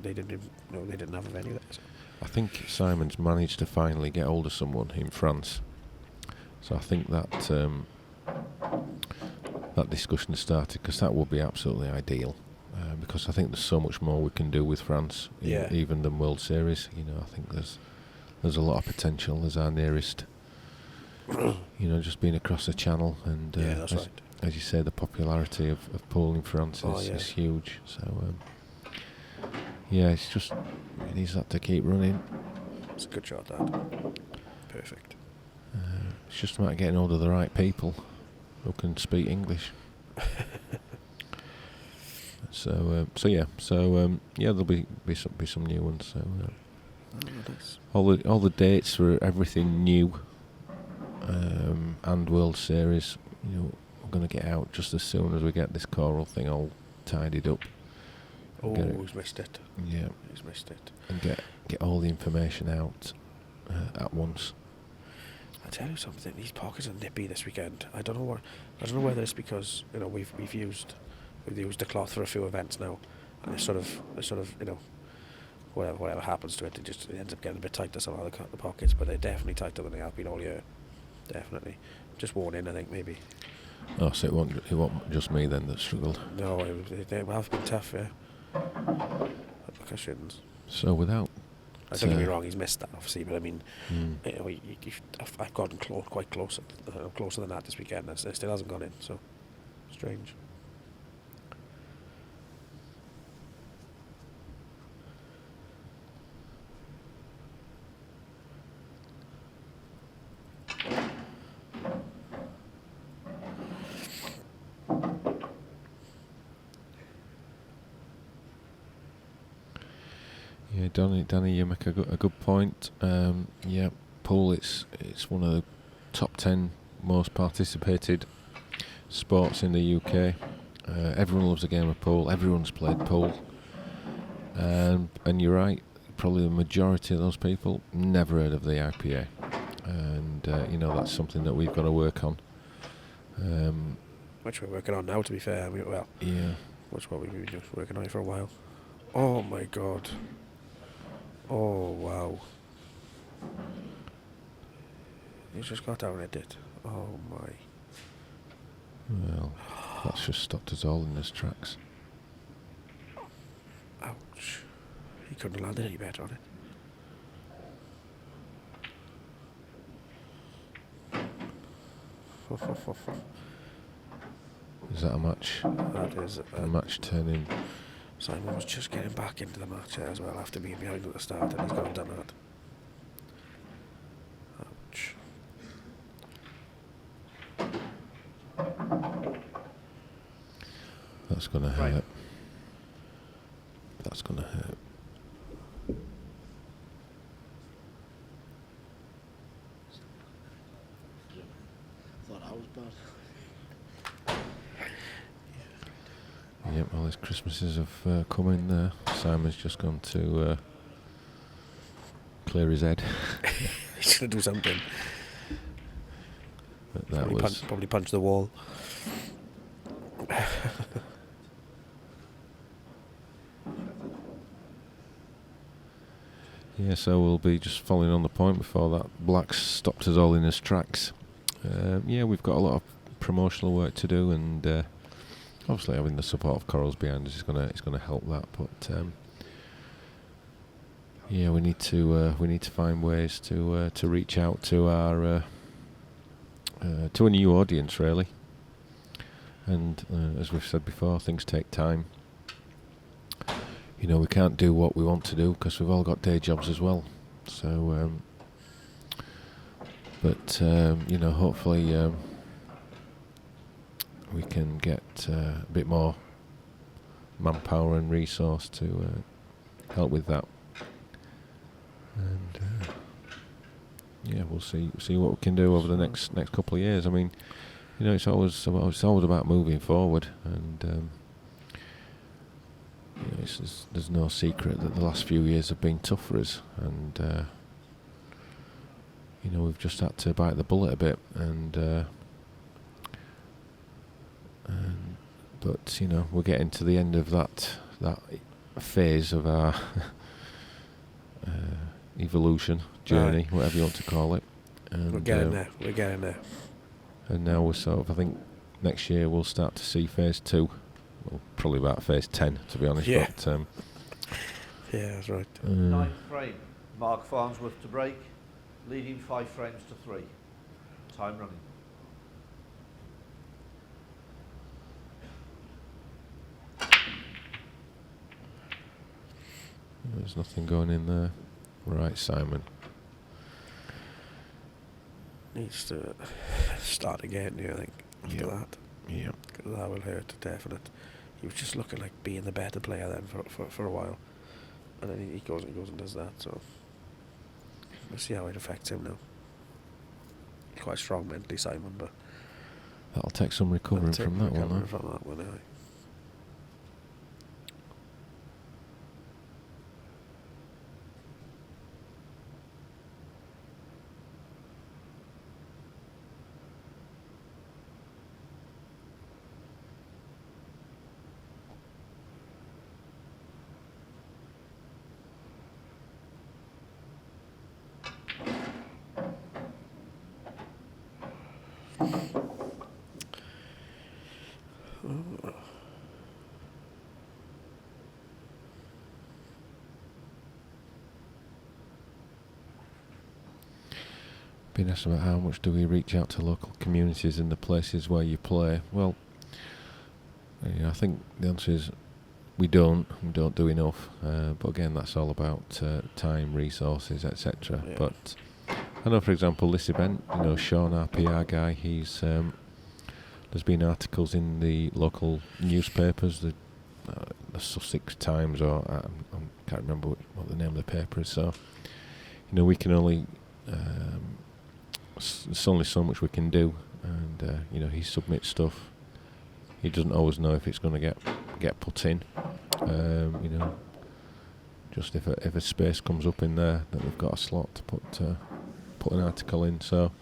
a venue there. So. I think Simon's managed to finally get hold of someone in France, so I think that that discussion started, because that would be absolutely ideal. Because I think there's so much more we can do with France, even than World Series. I think there's a lot of potential. There's our nearest, just being across the channel, and That's right. as you say, the popularity of pool in France is huge. So it's just it needs that to keep running. It's a good shot, that. Perfect. It's just about getting hold of the right people who can speak English. There'll be some new ones. So Nice. all the dates for everything new and World Series, we're going to get out just as soon as we get this choral thing all tidied up. Oh, he's missed it. Yeah, He's missed it. and get all the information out at once. I tell you something. These pockets are nippy this weekend. I don't know whether it's because we've used the cloth for a few events now, and it's sort of whatever happens to it, it ends up getting a bit tighter, some of the pockets, but they're definitely tighter than they have been all year. Definitely. Just worn in, I think, maybe. Oh, so it won't just me then that struggled. No, they have been tough, yeah. Percussions. So without... Don't get me wrong, he's missed that, obviously, but I mean, Mm. I've gotten quite close, closer than that this weekend, and it still hasn't gone in, so strange. Yeah, Danny, you make a good point. Pool, it's one of the top 10 most participated sports in the UK. Everyone loves a game of pool. Everyone's played pool, and you're right. Probably the majority of those people never heard of the IPA, and that's something that we've got to work on. Which we're working on now, to be fair. Yeah. Which what we've been just working on it for a while. Oh my god. Oh wow. He's just got down at it. Oh my. Well, that's just stopped us all in his tracks. Ouch. He couldn't have landed any better on it. Is that a match? That is A match turning. Simon was just getting back into the match as well after being behind at the start, and he's gone and done that. Ouch. That's gonna hurt. That's gonna hurt. Thought I was bad. his Christmases have come in there. Simon's just gone to clear his head. He's going to do something. But that Probably punch the wall. Yeah, so we'll be just following on the point before that black stopped us all in his tracks. Yeah, we've got a lot of promotional work to do, and obviously having the support of Corals behind us is gonna help that. But yeah, we need to find ways to reach out to our to a new audience, really. And as we've said before, things take time. You know, we can't do what we want to do because we've all got day jobs as well. So, you know, hopefully we can get a bit more manpower and resource to help with that. And yeah, we'll see what we can do over the next couple of years. I mean, you know, it's always about moving forward, and you know, there's no secret that the last few years have been tough for us, and you know, we've just had to bite the bullet a bit, but you know, we're getting to the end of that phase of our evolution journey, whatever you want to call it. And We're getting there. And now we're sort of, I think next year we'll start to see phase 2. Well, probably about phase 10, to be honest. Yeah. But, yeah, that's right. Ninth frame, Mark Farnsworth to break, leading 5 frames to 3. Time running. There's nothing going in there. Right, Simon. Needs to start again, I think, after that. Yeah. Because that will hurt, definite. He was just looking like being the better player then for a while. And then he goes and does that, so we'll see how it affects him now. He's quite strong mentally, Simon, but That'll take some recovering from that one, though. From that one, aye. Being asked about how much do we reach out to local communities in the places where you play. Well, you know, I think the answer is we don't do enough. But again, that's all about time, resources, etc. Yeah. But I know, for example, this event, you know, Sean, our PR guy, he's there's been articles in the local newspapers, the Sussex Times, or I can't remember what the name of the paper is. So, you know, we can only there's only so much we can do, and you know, he submits stuff. He doesn't always know if it's going to get put in. You know, just if a space comes up in there that we've got a slot to put an article in. So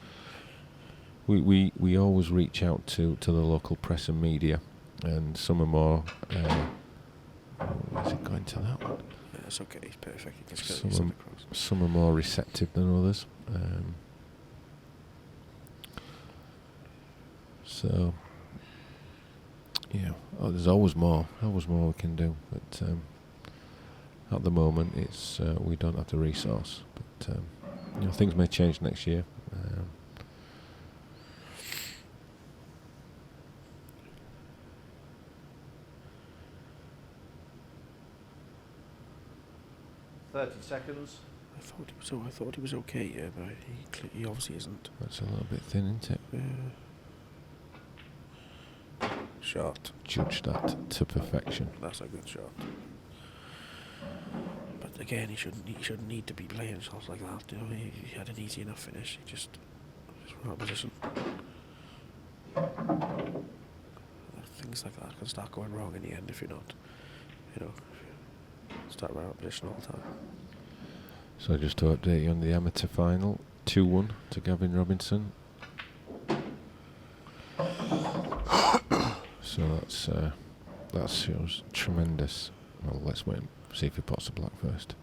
we always reach out to the local press and media, and some are more. Is it going to that one? Yeah, it's okay. It's perfect. You can just get it across. Some are more receptive than others. So, yeah, there's always more we can do. But at the moment, it's we don't have the resource. But you know, things may change next year. Seconds. I thought he was okay, yeah, but he obviously isn't. That's a little bit thin, isn't it? Yeah. Shot. Judge that to perfection. That's a good shot. But again, he shouldn't need to be playing shots like that. You know, he had an easy enough finish. He just was in that position. Things like that, can start going wrong in the end if you're not, start running out of position all the time. So just to update you on the amateur final, 2-1 to Gavin Robinson. So that shows tremendous. Well, let's wait and see if he pots a black first.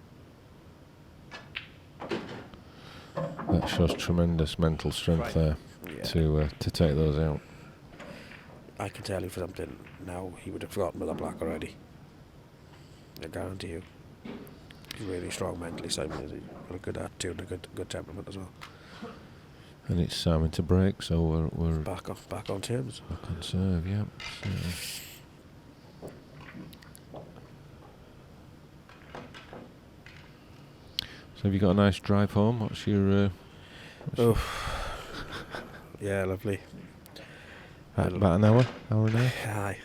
That shows tremendous mental strength there to take those out. I can tell you for something now, he would have forgotten with a black already. I guarantee you. He's really strong mentally, Simon. He's got a good attitude and a good temperament as well. And it's Simon to break, so we're back on terms. Back on serve, yeah. So have you got a nice drive home? What's your? Yeah, lovely. About an hour and a half. Aye,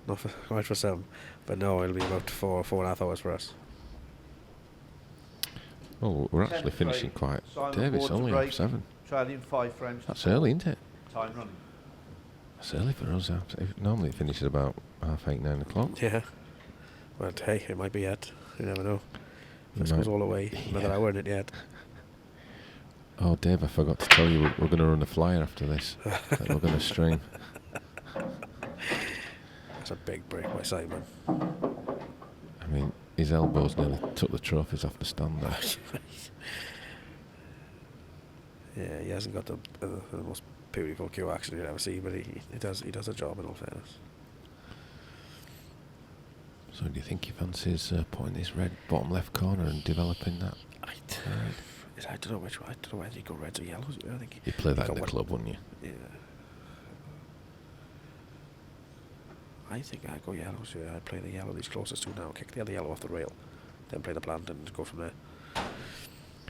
not for much for some, but no, it'll be about 4.5 hours for us. Oh, we're actually finishing quite. Dave, it's only half 7. Trailing 5 frames. That's early, isn't it? Time running. That's early for us. Normally it finishes about 8:30, 9 o'clock. Yeah. But hey, it might be yet. You never know. This goes all the way. Another hour in it yet. Oh, Dave, I forgot to tell you, we're going to run a flyer after this. That we're going to stream. That's a big break by Simon. I mean, his elbows nearly took the trophies off the stand there. Yeah, he hasn't got the most beautiful cue action you'll ever see, but he does a job in all fairness. So do you think he fancies putting his red bottom left corner and developing that? I don't know which one. I don't know whether he go reds or yellows. I think you'd play that in the club, wouldn't you? Yeah. I think I'd go yellows. Yeah, I'd play the yellow he's closest to now. Kick the other yellow off the rail, then play the plant and go from there.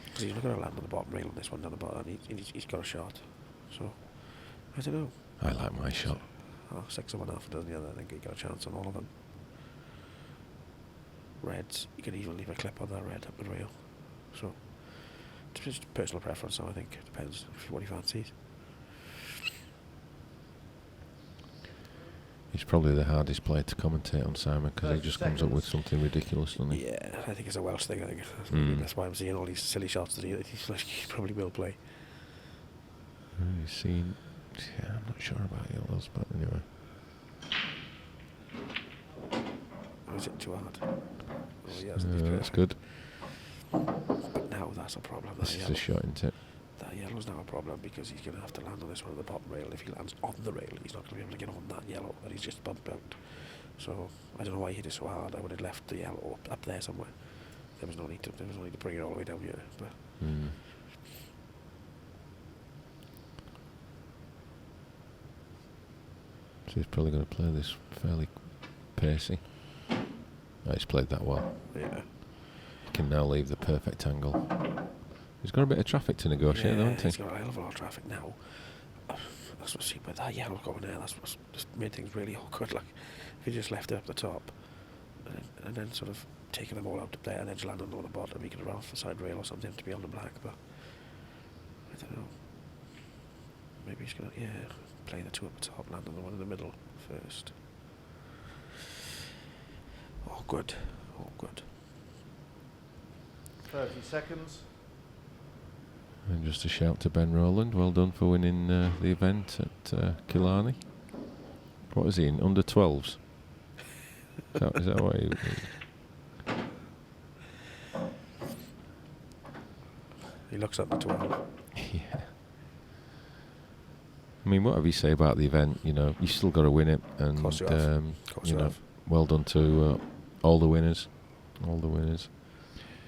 Because he's not going to land on the bottom rail on this one down the bottom. He's got a shot. So I don't know. I like my shot. 6 of one, half a dozen the other. I think he got a chance on all of them. Reds, you can even leave a clip on that red up the rail. So it's just personal preference. So I think it depends what he fancies. He's probably the hardest player to commentate on, Simon, because he just comes up with something ridiculous, doesn't he? Yeah, I think it's a Welsh thing. I think that's why I'm seeing all these silly shots that he probably will play. He's seen. Yeah, I'm not sure about yellows, but anyway. Or is it too hard? Oh, he that's good. But now that's a problem. This is a shot, isn't it? That yellow's now a problem because he's going to have to land on this one at the bottom rail. If he lands on the rail, he's not going to be able to get on that yellow that he's just bumped out. So I don't know why he hit it so hard. I would have left the yellow up there somewhere. There was no need to bring it all the way down here. But so he's probably going to play this fairly pacey. Oh, he's played that well. Yeah. He can now leave the perfect angle. He's got a bit of traffic to negotiate, though, hasn't he? He's got a hell of a lot of traffic now. That's what I see, but that yellow going there, that's what's just made things really awkward. Like, if you just left it up the top, and then sort of taking them all out up there, and then just landing on the bottom, he could run off the side rail or something to be on the black, but I don't know. Maybe he's going to, play the two up the top, land on the one in the middle first. Awkward. 30 seconds. And just a shout to Ben Rowland. Well done for winning the event at Killarney. What was he in? Under 12s? Is that what he... He looks under 12. Yeah. I mean, whatever you say about the event, you still got to win it. And, of course you have. Well done to all the winners.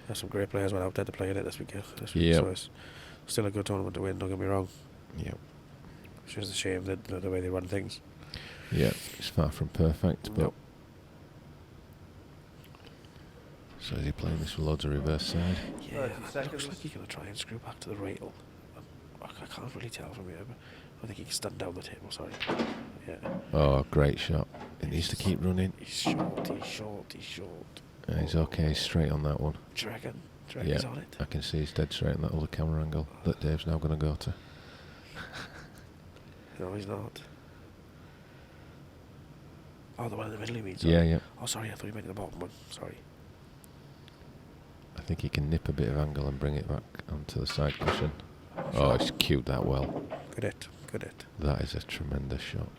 There's some great players went out there to play in it this week. Yeah. So it's still a good tournament to win, don't get me wrong. Yeah. It's just a shame that the way they run things. Yeah, it's far from perfect, but... Nope. So is he playing this with loads of reverse side? Yeah, it looks like he's going to try and screw back to the rail. I can't really tell from here, but I think he can stand down the table, sorry. Yeah. Oh, great shot. He needs to keep running. He's short. He's okay, he's straight on that one. Do you reckon Yeah, he's on it? I can see he's dead straight on that other camera angle that Dave's now going to go to. No, he's not. Oh, the one in the middle, you mean? Yeah, yeah. Oh, sorry, I thought you meant the bottom one. Sorry. I think he can nip a bit of angle and bring it back onto the side cushion. Oh, he's cued that well. Good hit. Good hit. That is a tremendous shot.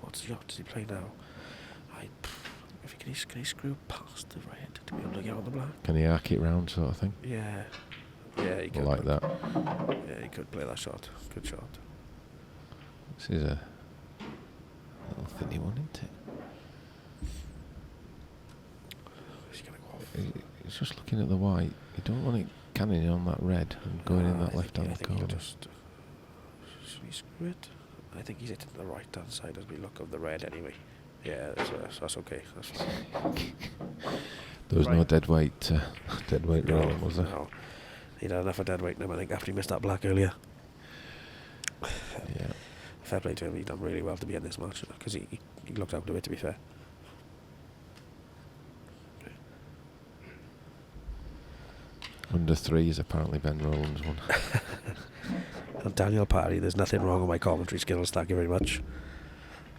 What does he play now? Can he screw past the red to be able to get on the black? Can he arc it round, sort of thing? Yeah. Yeah, he could. Like that. Yeah, he could play that shot. Good shot. This is a little thinny one, isn't it? Is he going to go off? He's just looking at the white. You don't want it cannoning on that red and going in that left-hand I think corner. he'll just... Should we screw it? I think he's hitting the right-hand side as we look of the red anyway. Yeah, that's okay. That's fine. There was no dead weight rolling, was there? No. He'd had enough of dead weight in him, I think, after he missed that black earlier. Yeah. Fair play to him, he'd done really well to be in this match, because he looked out of it, to be fair. Under three is apparently Ben Rowland's one. And Daniel Parry, there's nothing wrong with my commentary skills, thank you very much.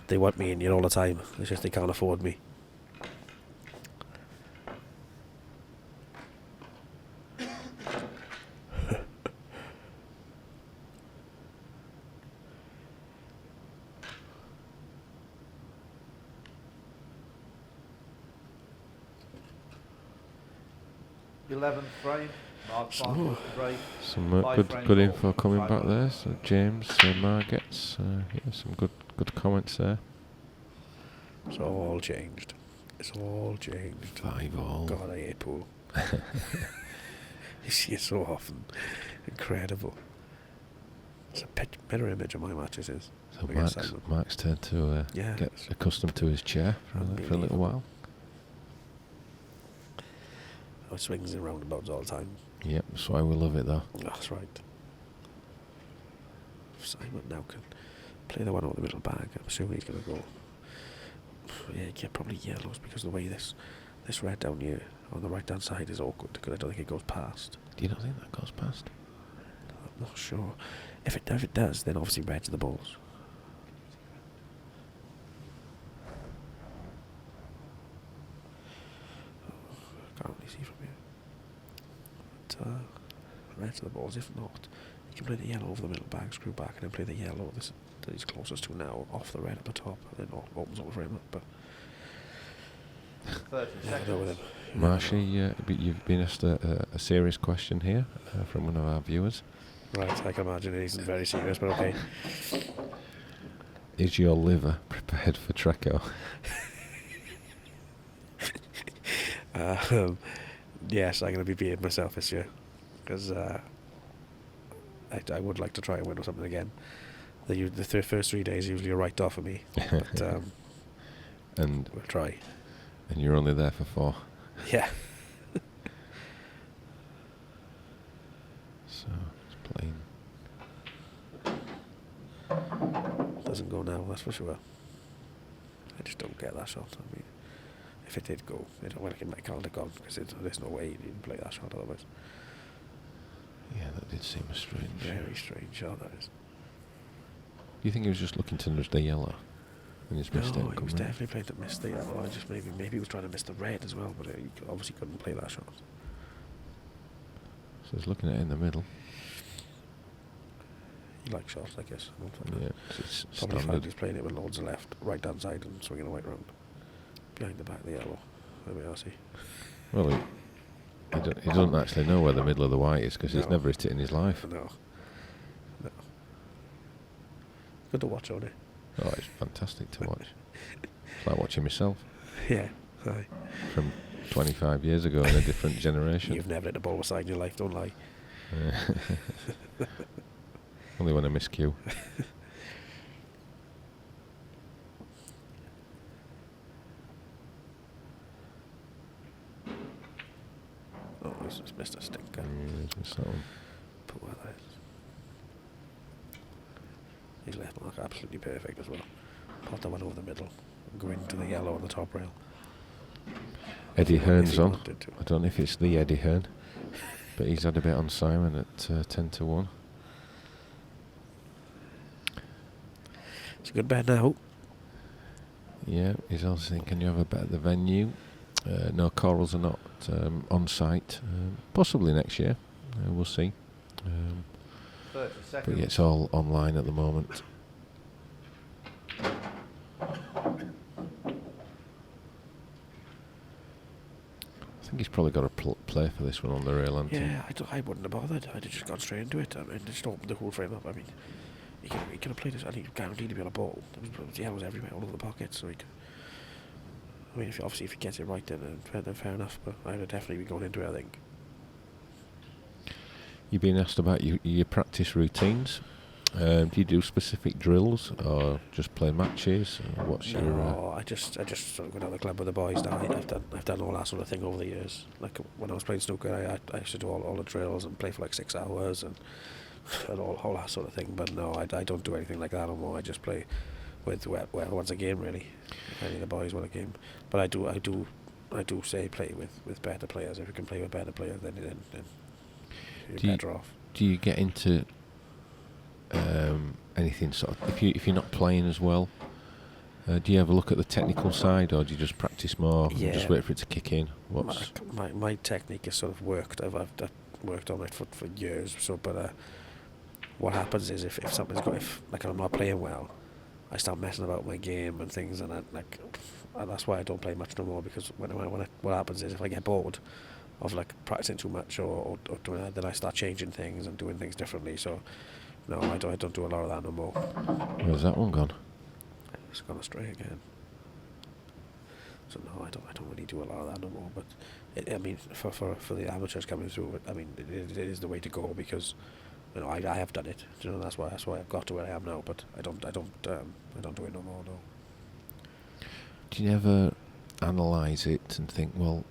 They want me in here all the time, it's just they can't afford me. 11th frame, Mark Farnsworth to break. Some Five good frames info off, coming time back out. there. So James Margets, yeah, some good comments there. It's all changed. It's all changed. 5-all. God, I hate pool. You see it so often. Incredible. It's a better image of my matches is. So against Simon. Mark's turned to Yeah. get accustomed to his chair for a little while. Oh, it swings and roundabouts all the time. Yep, that's why we love it though. That's right. Simon now can play the one over the middle bag. I'm assuming he's going to go. Yeah, probably yellows because of the way this red down here on the right hand side is awkward because I don't think it goes past. Do you not think that goes past? I'm not sure. If it does, then obviously red's the balls. Can't really see from here. But red's the balls. If not, you can play the yellow over the middle bag, screw back, and then play the yellow that he's closest to now off the red at the top, and then opens up the frame up. But 30 yeah, I know with seconds. him. Marshy, you've been asked a serious question here from one of our viewers. Right, I can imagine it isn't very serious, but okay. Is your liver prepared for Treco? Yes, I'm going to be beating myself this year because I would like to try and win or something again. The first 3 days are usually a write-off for me, but and we'll try. And you're only there for 4. Yeah. So it's playing. Doesn't go now, that's for sure. I just don't get that shot. I mean, if it did go, I can't have gone because there's no way you'd play that shot otherwise. Yeah, that did seem a strange. Very strange shot that is. Do you think he was just looking to nudge the yellow? And he's missed it. No, he was definitely playing to miss the yellow. I just maybe he was trying to miss the red as well, but he obviously couldn't play that shot. So he's looking at it in the middle. He likes shots, I guess. Yeah, it's Probably found standard. he's playing it with loads of left, right hand side and swinging the white round. Behind the back of the yellow. Maybe I'll see. Well, he doesn't actually know where the middle of the white is because he's No. never hit it in his life. No. Good to watch, only. Oh, it's fantastic to watch. It's like watching myself Yeah. Aye. from 25 years ago in a different generation. You've never hit a ball beside in your life, don't lie. Only when I miss cue. Oh, he's just missed a stinker. He's missed that one. Put where that is. His left mark absolutely perfect as well. Pot that one over the middle. And go into the yellow on the top rail. Eddie If Hearn's he on. wanted to. I don't know if it's the Eddie Hearn, but he's had a bit on Simon at 10 to 1. It's a good bet now. Yeah, he's also saying, can you have a bet at the venue? No, Corals are not on site. Possibly next year. We'll see. 30 But seconds. yeah, it's all online at the moment. I think he's probably got to play for this one on the rail, hasn't he? Yeah, I wouldn't have bothered. I'd have just gone straight into it. I mean, just opened the whole frame up. I mean, he could have played this, and he guaranteed to be on a ball. There was yellows everywhere, all over the pockets. So I mean, if he gets it right, then fair enough. But I would definitely be going into it, I think. You've been asked about your practice routines. Do you do specific drills or just play matches? What's your? No, I just sort of go down the club with the boys now. I've done all that sort of thing over the years. Like when I was playing snooker, I used to do all the drills and play for like 6 hours and all that sort of thing. But no, I don't do anything like that no more. I just play with whoever wants a game, really. If any of the boys want a game, but I do say play with better players. If you can play with better players, then you're better off. Do you get into anything sort of if you're not playing as well? Do you ever look at the technical side, or do you just practice more and just wait for it to kick in? My technique is sort of worked. I've worked on it for years. So, but what happens is if something's got like I'm not playing well, I start messing about my game and things, and and that's why I don't play much no more. Because what happens is if I get bored of like practicing too much or doing that, then I start changing things and doing things differently. So no, I don't do a lot of that no more. Where's that one gone? It's gone astray again. So no, I don't really do a lot of that no more. But I mean, for the amateurs coming through, I mean, it is the way to go, because I have done it. That's why I've got to where I am now. But I don't do it no more. No. Do you never analyse it and think, well,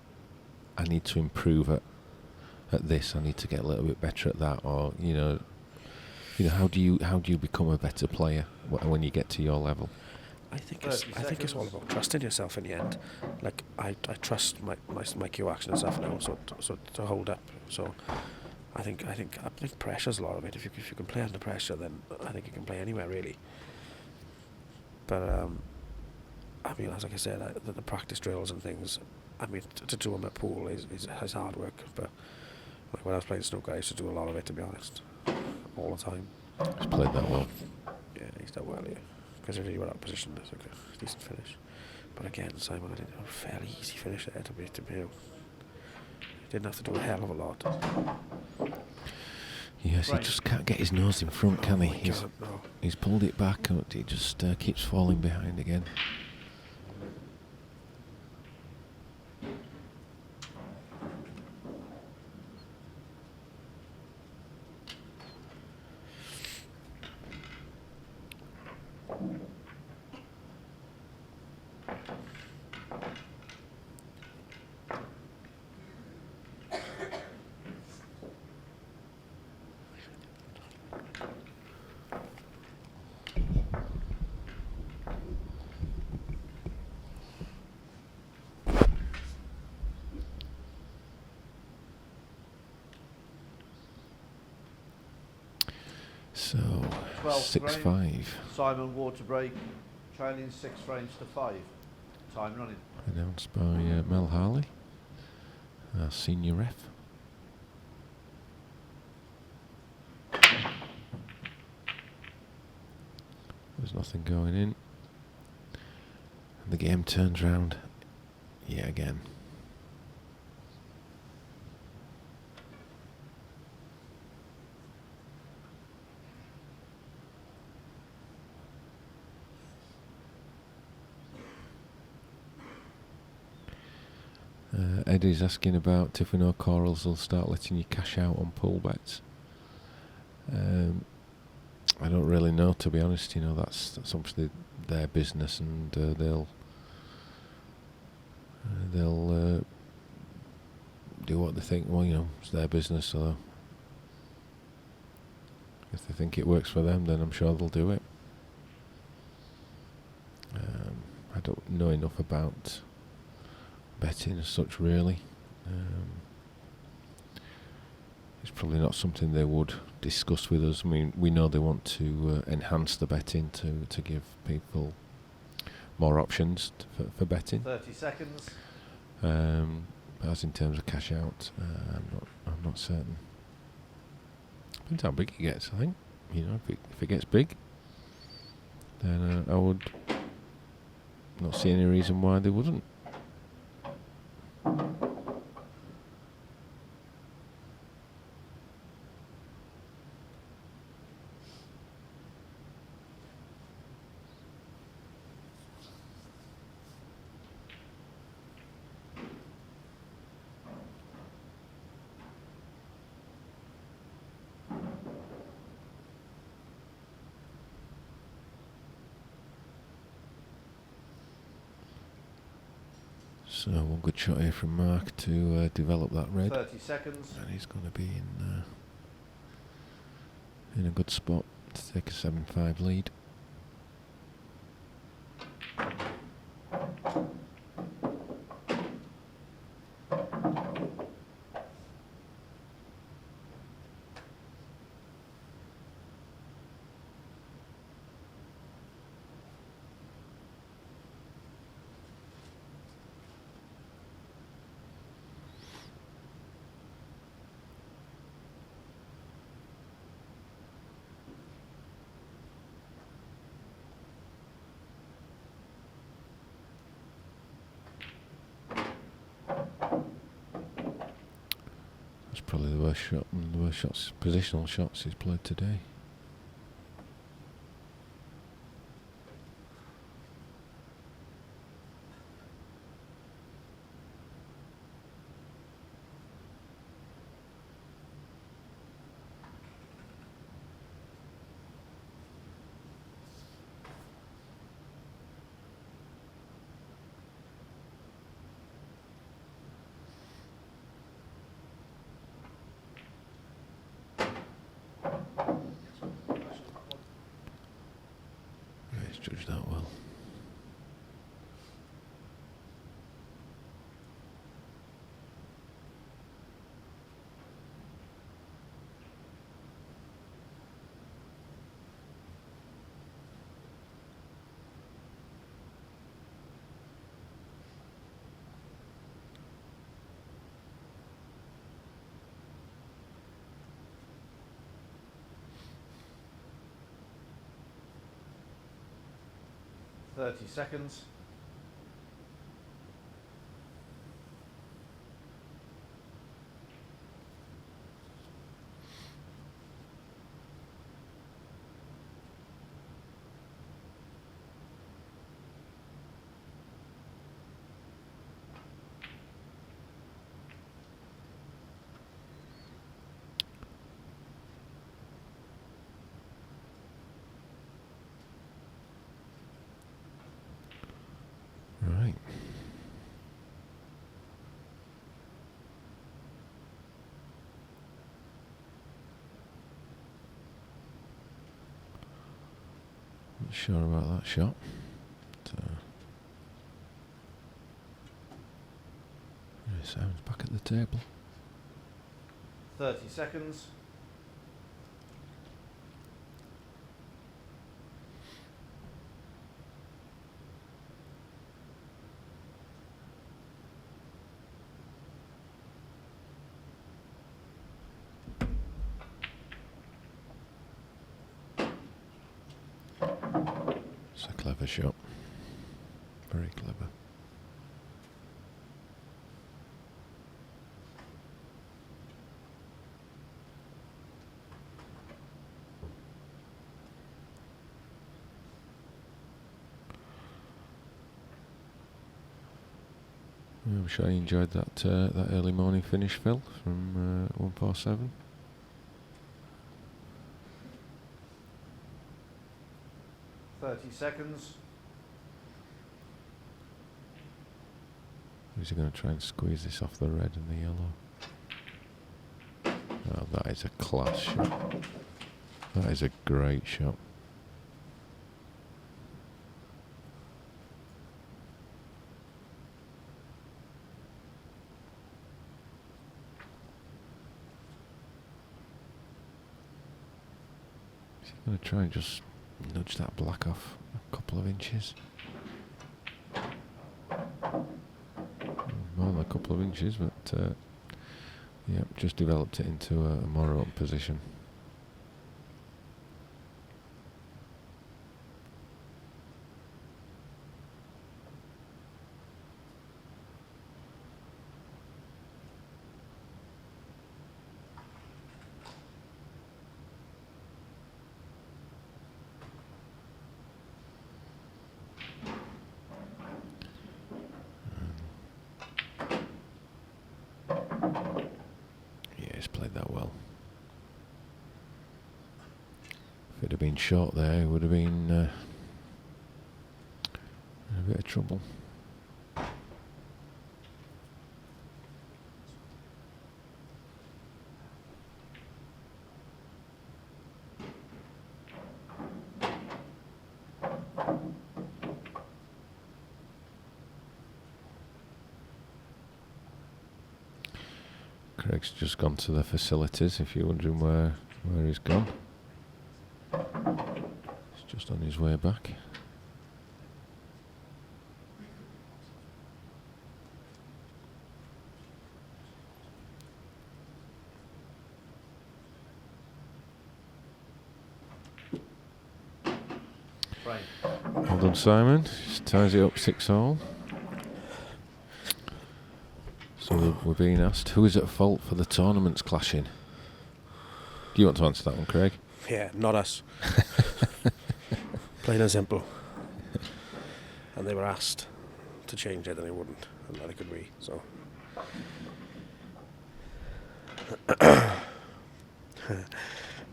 I need to improve at this. I need to get a little bit better at that, or how do you become a better player when you get to your level? I think it's all about trusting yourself in the end. Like I trust my cue action and stuff now, so to hold up. So I think pressure's a lot of it. If you can play under pressure, then I think you can play anywhere really. But I mean, as like I said, the practice drills and things. I mean, to do them at pool is hard work. But like when I was playing snooker, I used to do a lot of it, to be honest, all the time. He's played that well. Yeah, he's done well, yeah. Because if you were out of position, that's a decent finish. But again, Simon, I did a fairly easy finish there to be. He didn't have to do a hell of a lot. Yes, he just can't get his nose in front, can he? He's pulled it back, and he just keeps falling behind again. So 6-5. Simon Ward to break, trailing 6 frames to 5. Time running. Announced by Mel Harley, our senior ref. There's nothing going in. And the game turns round yet again. Eddie's asking about if we know Corals will start letting you cash out on pool bets. I don't really know, to be honest. That's obviously their business, and they'll do what they think. Well, it's their business, so if they think it works for them, then I'm sure they'll do it. I don't know enough about betting as such, really. It's probably not something they would discuss with us. I mean, we know they want to enhance the betting to give people more options for betting. 30 seconds. As in terms of cash out, I'm not certain. Depends how big it gets. I think, if it gets big, then I would not see any reason why they wouldn't. So one good shot here from Mark to develop that red. 30 seconds. And he's going to be in a good spot to take a 7-5 lead. That's probably the worst shot, one of the worst shots, positional shots he's played today. He's judged that well. Thirty seconds. Right. Not sure about that shot. But, Sounds back at the table. 30 seconds. It's a clever shot. Very clever. I'm sure you enjoyed that early morning finish, Phil, from 147. Seconds. Is he going to try and squeeze this off the red and the yellow? Oh, that is a class shot. That is a great shot. Is he going to try and just nudge that black off a couple of inches? couple of inches, but yeah, just developed it into a more open position. Played that well. If it had been short there, it would have been in a bit of trouble. Craig's just gone to the facilities, if you're wondering where he's gone. He's just on his way back. Right. Well done, Simon. Just ties it up 6-all. So we're being asked, who is at fault for the tournaments clashing? Do you want to answer that one, Craig? Yeah, not us. Plain and simple. And they were asked to change it and they wouldn't, and neither could we, so.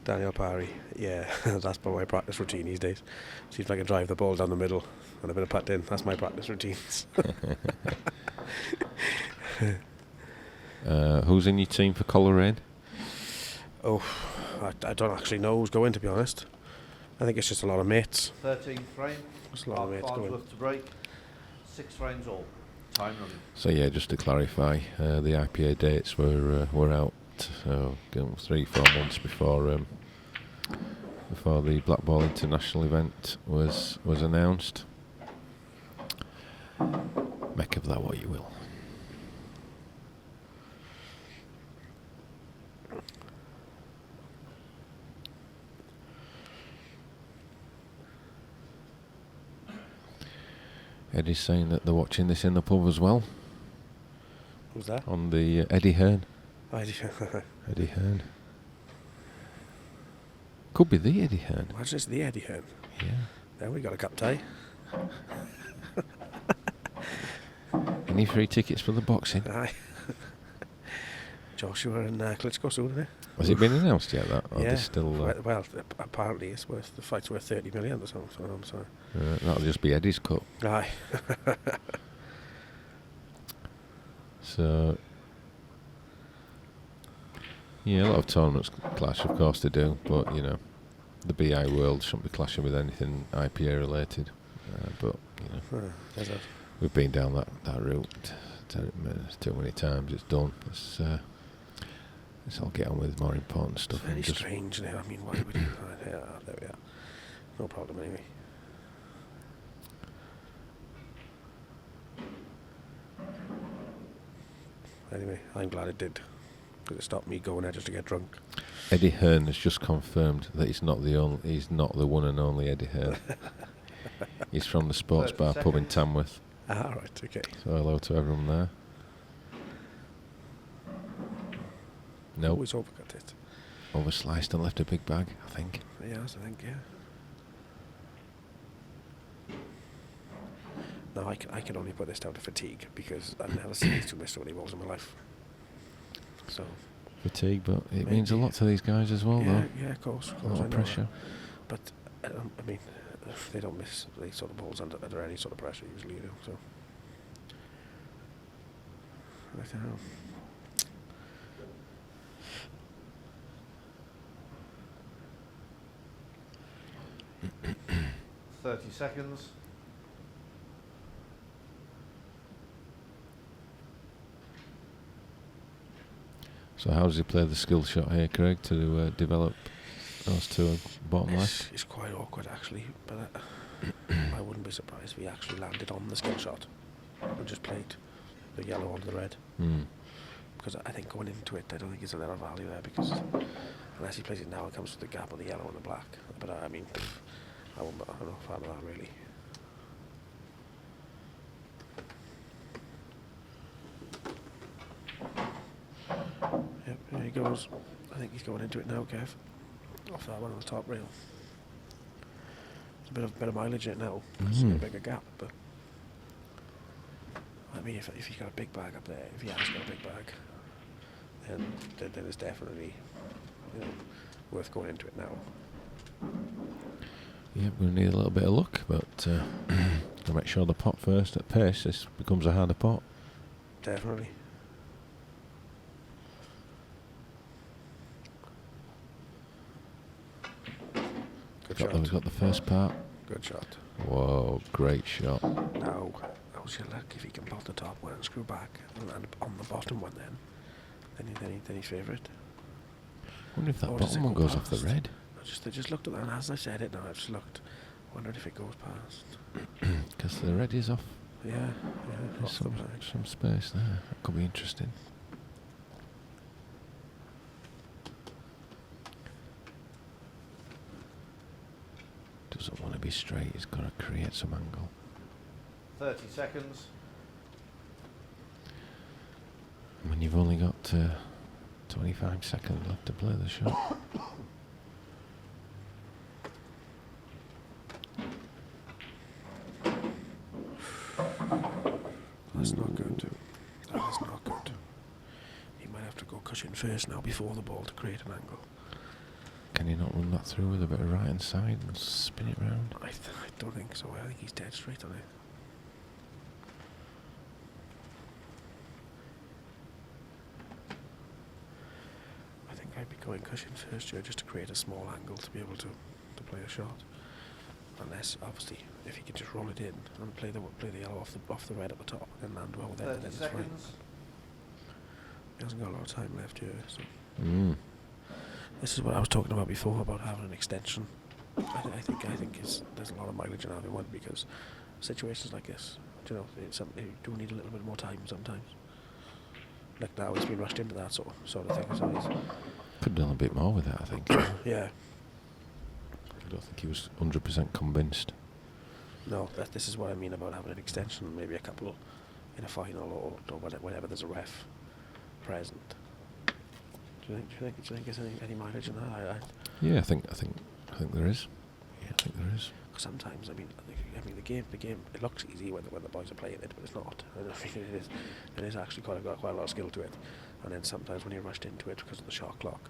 Daniel Parry, yeah, that's my practice routine these days. See if I can drive the ball down the middle and a bit of pat in. That's my practice routines. Who's in your team for Coleraine? Oh, I don't actually know who's going, to be honest. I think it's just a lot of mates. 13th frame. Just a lot of mates going. Farnsworth to break. 6 frames all. Time running. So yeah, just to clarify, the IPA dates were out 3-4 months before the Black Ball International event was announced. Make of that what you will. Eddie's saying that they're watching this in the pub as well. Who's that? On the Eddie Hearn. Eddie Hearn. Could be the Eddie Hearn. Imagine it's the Eddie Hearn. Yeah. There we got a cup tie. Any free tickets for the boxing? Aye. Joshua and Klitschko soon, isn't it? Has it been announced yet, that? Or yeah. still, well, apparently it's the fight's worth 30 million or something, so I'm sorry. that'll just be Eddie's cut. Aye. So, yeah, a lot of tournaments clash, of course they do, but, you know, the BI world shouldn't be clashing with anything IPA related. But, you know, we've been down that route too many times. It's done. Let's all get on with more important stuff. It's very strange, isn't it? I mean, why would you? Yeah, there we are. No problem, anyway. Anyway, I'm glad it did, because it stopped me going there just to get drunk. Eddie Hearn has just confirmed that he's not the one and only Eddie Hearn. He's from the Sports Bar pub in Tamworth. Ah, right, okay. So hello to everyone there. No. Always overcut it. Oversliced and left a big bag, I think. Yes, I think, yeah. No, I can only put this down to fatigue, because I've never seen these two miss so many balls in my life. So fatigue, but it means a lot to these guys as well, though. Yeah, of course. A lot of pressure. But, I mean, they don't miss these sort of balls under any sort of pressure, usually, you know, so. I don't know. 30 seconds. So how does he play the skill shot here, Craig, to develop those two bottom left? It's quite awkward, actually, but I wouldn't be surprised if he actually landed on the skill shot and just played the yellow on the red. Because I think going into it, I don't think there's a lot of value there, because unless he plays it now, it comes with the gap of the yellow and the black. But I mean, I'm not a fan of that really. Yep, there he goes. I think he's going into it now, Kev. Off that one on the top rail. There's a bit of mileage in it now. It's a bigger gap, but I mean, if he's got a big bag up there, if he has got a big bag, then it's definitely, you know, worth going into it now. Yeah, we're going to need a little bit of luck, but to make sure the pot first at pace, this becomes a harder pot. Definitely. Good shot. We've got the first part. Good shot. Whoa, great shot. Now, how's your luck if he can pot the top one and screw back and land on the bottom one then he's favourite. I wonder if that Or does bottom it one go goes off the past? red. I just looked at that, and as I said it now, I've just looked. Wondered if it goes past. Because the red is off. Yeah, There's off the black. some space there. That could be interesting. Doesn't want to be straight, he's got to create some angle. 30 seconds. When you've only got 25 seconds left to play the shot. That's not good. That is not good. He might have to go cushion first now before the ball to create an angle. Can you not run that through with a bit of right hand side and spin it round? I don't think so. I think he's dead straight on it. I think I'd be going cushion first here just to create a small angle to be able to play a shot. Unless, obviously, if he can just roll it in and play the yellow off the red at the top and land well, then it's fine. Seconds. He hasn't got a lot of time left here, so this is what I was talking about before about having an extension. I think there's a lot of mileage in having one, because situations like this, you know, you do need a little bit more time sometimes. Like now, he's been rushed into that sort of thing. So he's Could have done a bit more with that, I think. yeah. I don't think he was 100% convinced. No, this is what I mean about having an extension, maybe a couple in a final or whenever there's a ref present. Do you think there's any mileage in that? Yeah, I think there is. Yeah, I think there is. Sometimes, I mean, the game, it looks easy when the boys are playing it, but it's not. I mean, it is actually quite a lot of skill to it. And then sometimes when you're rushed into it because of the shot clock,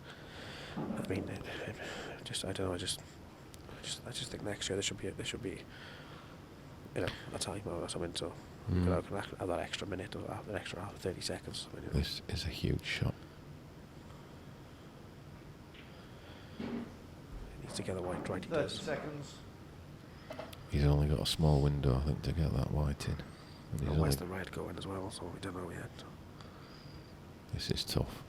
I mean, I don't know. I just think next year there should be, you know, a timer or something, so you can have that extra minute or that extra 30 seconds. I mean, This is a huge shot. he needs to get the white right. He 30 does. seconds. He's only got a small window, I think, to get that white in. And he's Where's only- the red going as well? So we don't know yet. This is tough.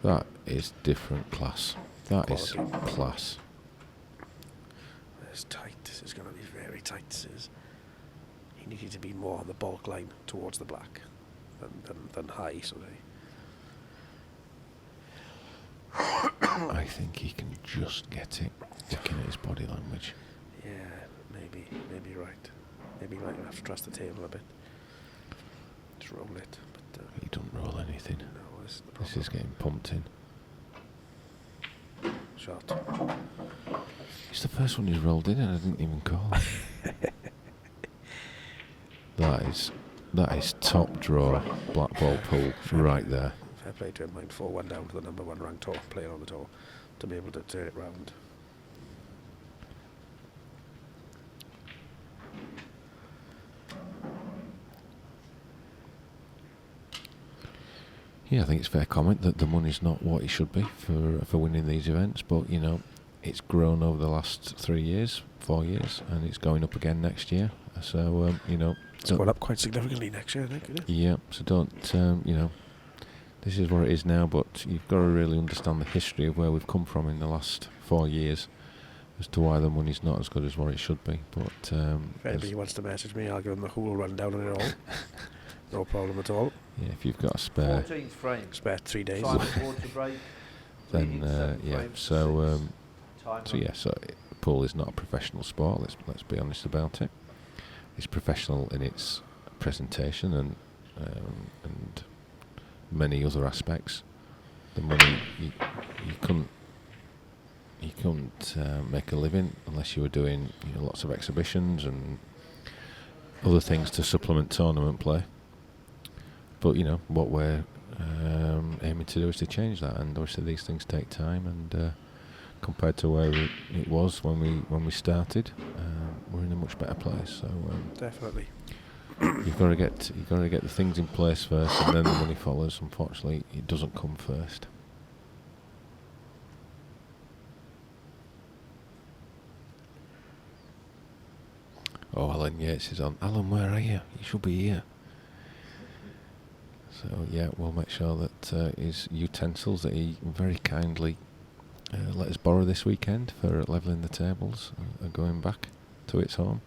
That is different class. That is Quality. class. It's tight. This is going to be very tight. He needed to be more on the bulk line towards the black than high. So I think he can just get it, looking at his body language. yeah, maybe you're right. Maybe you might have to trust the table a bit. Just roll it. But He don't roll anything. no, this is the problem. This is getting pumped in. Shot. It's the first one he's rolled in and I didn't even call it. That is top draw black ball pull right there. Fair play to him. Mind 4-1 down to the number one ranked player on the tour to be able to turn it round. Yeah, I think it's fair comment that the money's not what it should be for winning these events, but you know, it's grown over the last 3 years, 4 years, and it's going up again next year. So you know, It's going up quite significantly next year, I think, isn't it? yeah. So don't you know, this is what it is now, but you've got to really understand the history of where we've come from in the last 4 years. as to why the money's not as good as what it should be. But If anybody wants to message me, I'll give them the whole rundown on it all. No problem at all. yeah, if you've got a spare, 14th frame. Spare 3 days. Simon Ward to break. then Leading 7 yeah. frames to So 6. Timer. so yeah, so pool is not a professional sport. Let's be honest about it. It's professional in its presentation and many other aspects. The money you couldn't make a living unless you were doing lots of exhibitions and other things to supplement tournament play. But what we're aiming to do is to change that, and obviously these things take time. And compared to where it was when we started, we're in a much better place. So Definitely. you've got to get the things in place first, and then the money follows. Unfortunately, it doesn't come first. Oh, Alan Yates is on. Alan, where are you? You should be here. So yeah, we'll make sure that his utensils that he very kindly let us borrow this weekend for levelling the tables are going back to its home.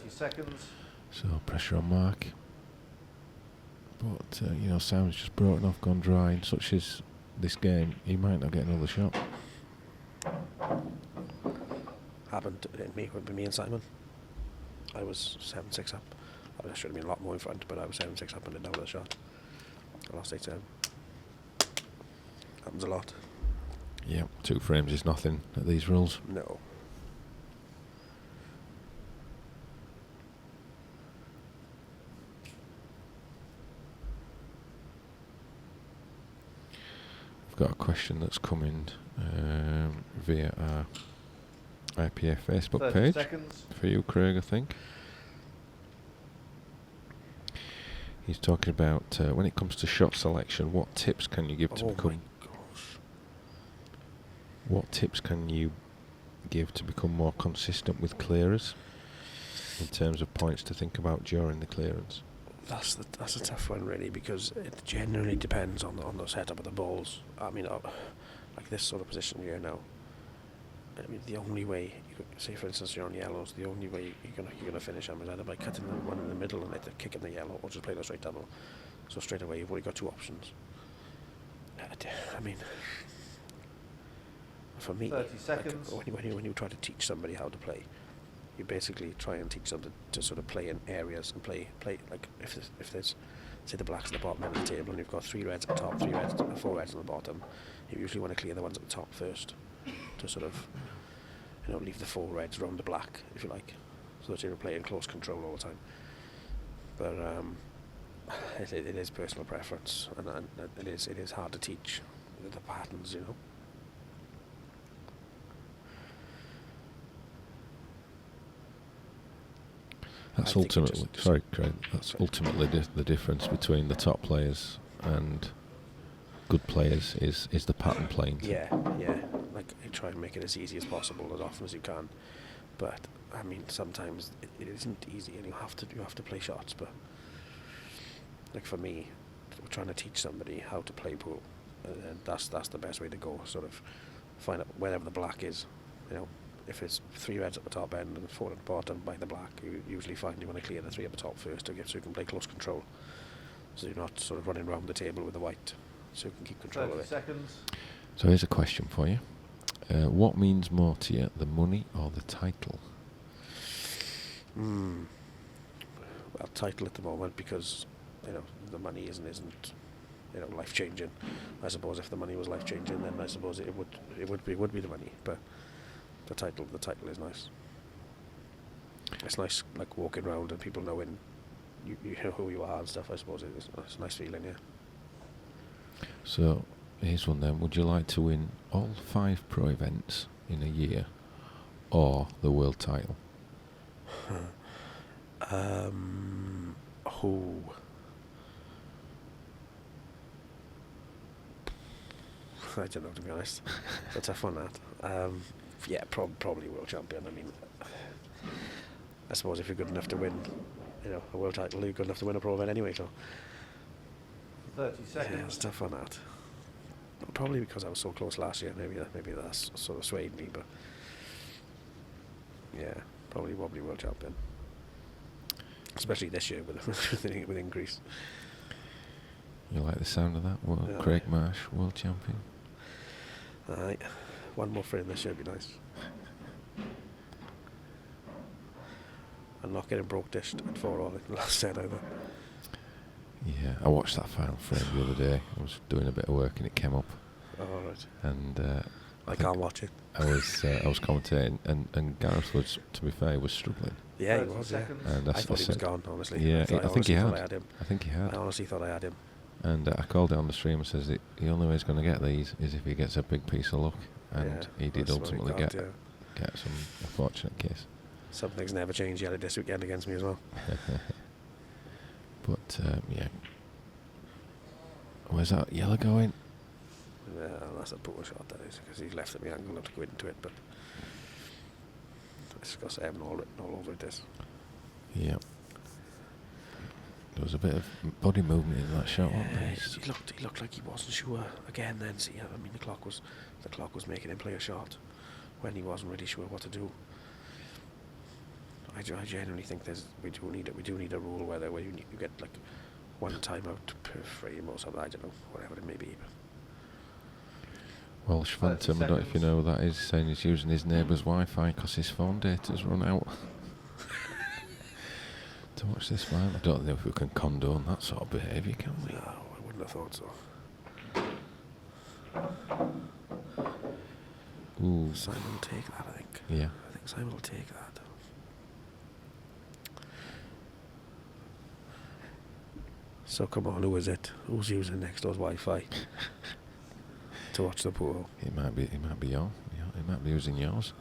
Seconds. So pressure on Mark. But Sam's just broken off, gone dry, and such as this game, he might not get another shot. Happened with me and Simon. I was 7-6 up. I should have been a lot more in front, but I was 7-6 up and didn't have a shot. I lost 8-7. Happens a lot. Yeah, 2 frames is nothing at these rules. No. I've got a question that's come in via our IPA Facebook page Seconds. for you, Craig, I think. He's talking about when it comes to shot selection, what tips can you give to become? My gosh. What tips can you give to become more consistent with clearers in terms of points to think about during the clearance? That's a tough one, really, because it generally depends on the setup of the balls. I mean, like this sort of position here now. I mean, the only way say, for instance, you're on yellows, the only way you're gonna finish them is either by cutting the one in the middle and kicking the yellow, or just playing a straight double. So straight away, you've only got 2 options. I mean, for me, 30 seconds. Like, when you try to teach somebody how to play, you basically try and teach them to sort of play in areas and play like if there's say the blacks at the bottom end of the table and you've got 3 reds at the top, 4 reds on the bottom, you usually want to clear the ones at the top first to sort of leave the 4 reds round the black, if you like, so that you're playing close control all the time. But it is personal preference, and it is hard to teach the patterns, That's ultimately, Craig, that's ultimately the difference between the top players and good players is the pattern playing. Yeah. Like, you try and make it as easy as possible, as often as you can. But I mean, sometimes it isn't easy, and you have to play shots. But like for me, we're trying to teach somebody how to play pool, and that's the best way to go. Sort of find out wherever the black is, If it's 3 reds at the top end and 4 at the bottom by the black, you usually find you want to clear the 3 at the top first so you can play close control. So you're not sort of running around the table with the white, so you can keep control of it. 30 seconds. So here's a question for you. What means more to you, the money or the title? Well, title at the moment, because the money isn't life changing. I suppose if the money was life changing, then I suppose it would be the money. But the title is nice. It's nice, like walking around and people knowing you know who you are and stuff. I suppose it's a nice feeling, yeah. So here's one then. Would you like to win all 5 pro events in a year, or the world title? I don't know, to be honest. It's a tough one, that. Yeah, probably world champion. I mean, I suppose if you're good enough to win, a world title, you're good enough to win a pro event anyway. So 30 yeah, seconds. it's tough on that. Probably because I was so close last year. Maybe that's sort of swayed me, but yeah, probably wobbly world champion. Especially this year with increase. You like the sound of that? Yeah. Craig Marsh, world champion. Aye, one more for him this year would be nice. And not getting broke dished at 4-all like the last set either. Yeah, I watched that final frame the other day. I was doing a bit of work and it came up. Oh, right. And I can't watch it. I was commentating, and Gareth was, to be fair, was struggling. Yeah, he was. Yeah. And I thought he was gone, honestly. Yeah, I think he had. I had him. I think he had. I honestly thought I had him. And I called it on the stream and says that the only way he's going to get these is if he gets a big piece of luck, and he did ultimately get some unfortunate case. Some things never change. He had it this weekend against me as well. But yeah, where's that yellow going? Yeah, that's a poor shot, that is, because he's left at me angle not to go into it, but it's got 7 all written all over it, this. Yeah. There was a bit of body movement in that shot, wasn't there? He looked like he wasn't sure again then. See, I mean, the clock was making him play a shot when he wasn't really sure what to do. I genuinely think we do need a rule where you get like one timeout per frame or something. I don't know, whatever it may be. Welsh Phantom, I don't know if you know who that is, saying he's using his neighbour's Wi-Fi because his phone data's run out. To watch this man, I don't know if we can condone that sort of behaviour, can we? No, I wouldn't have thought so. Ooh. Simon will take that, I think. Yeah. I think Simon will take that. So come on, who is it? Who's using next door's Wi-Fi to watch the pool? It might be yours. Yeah, it might be using yours.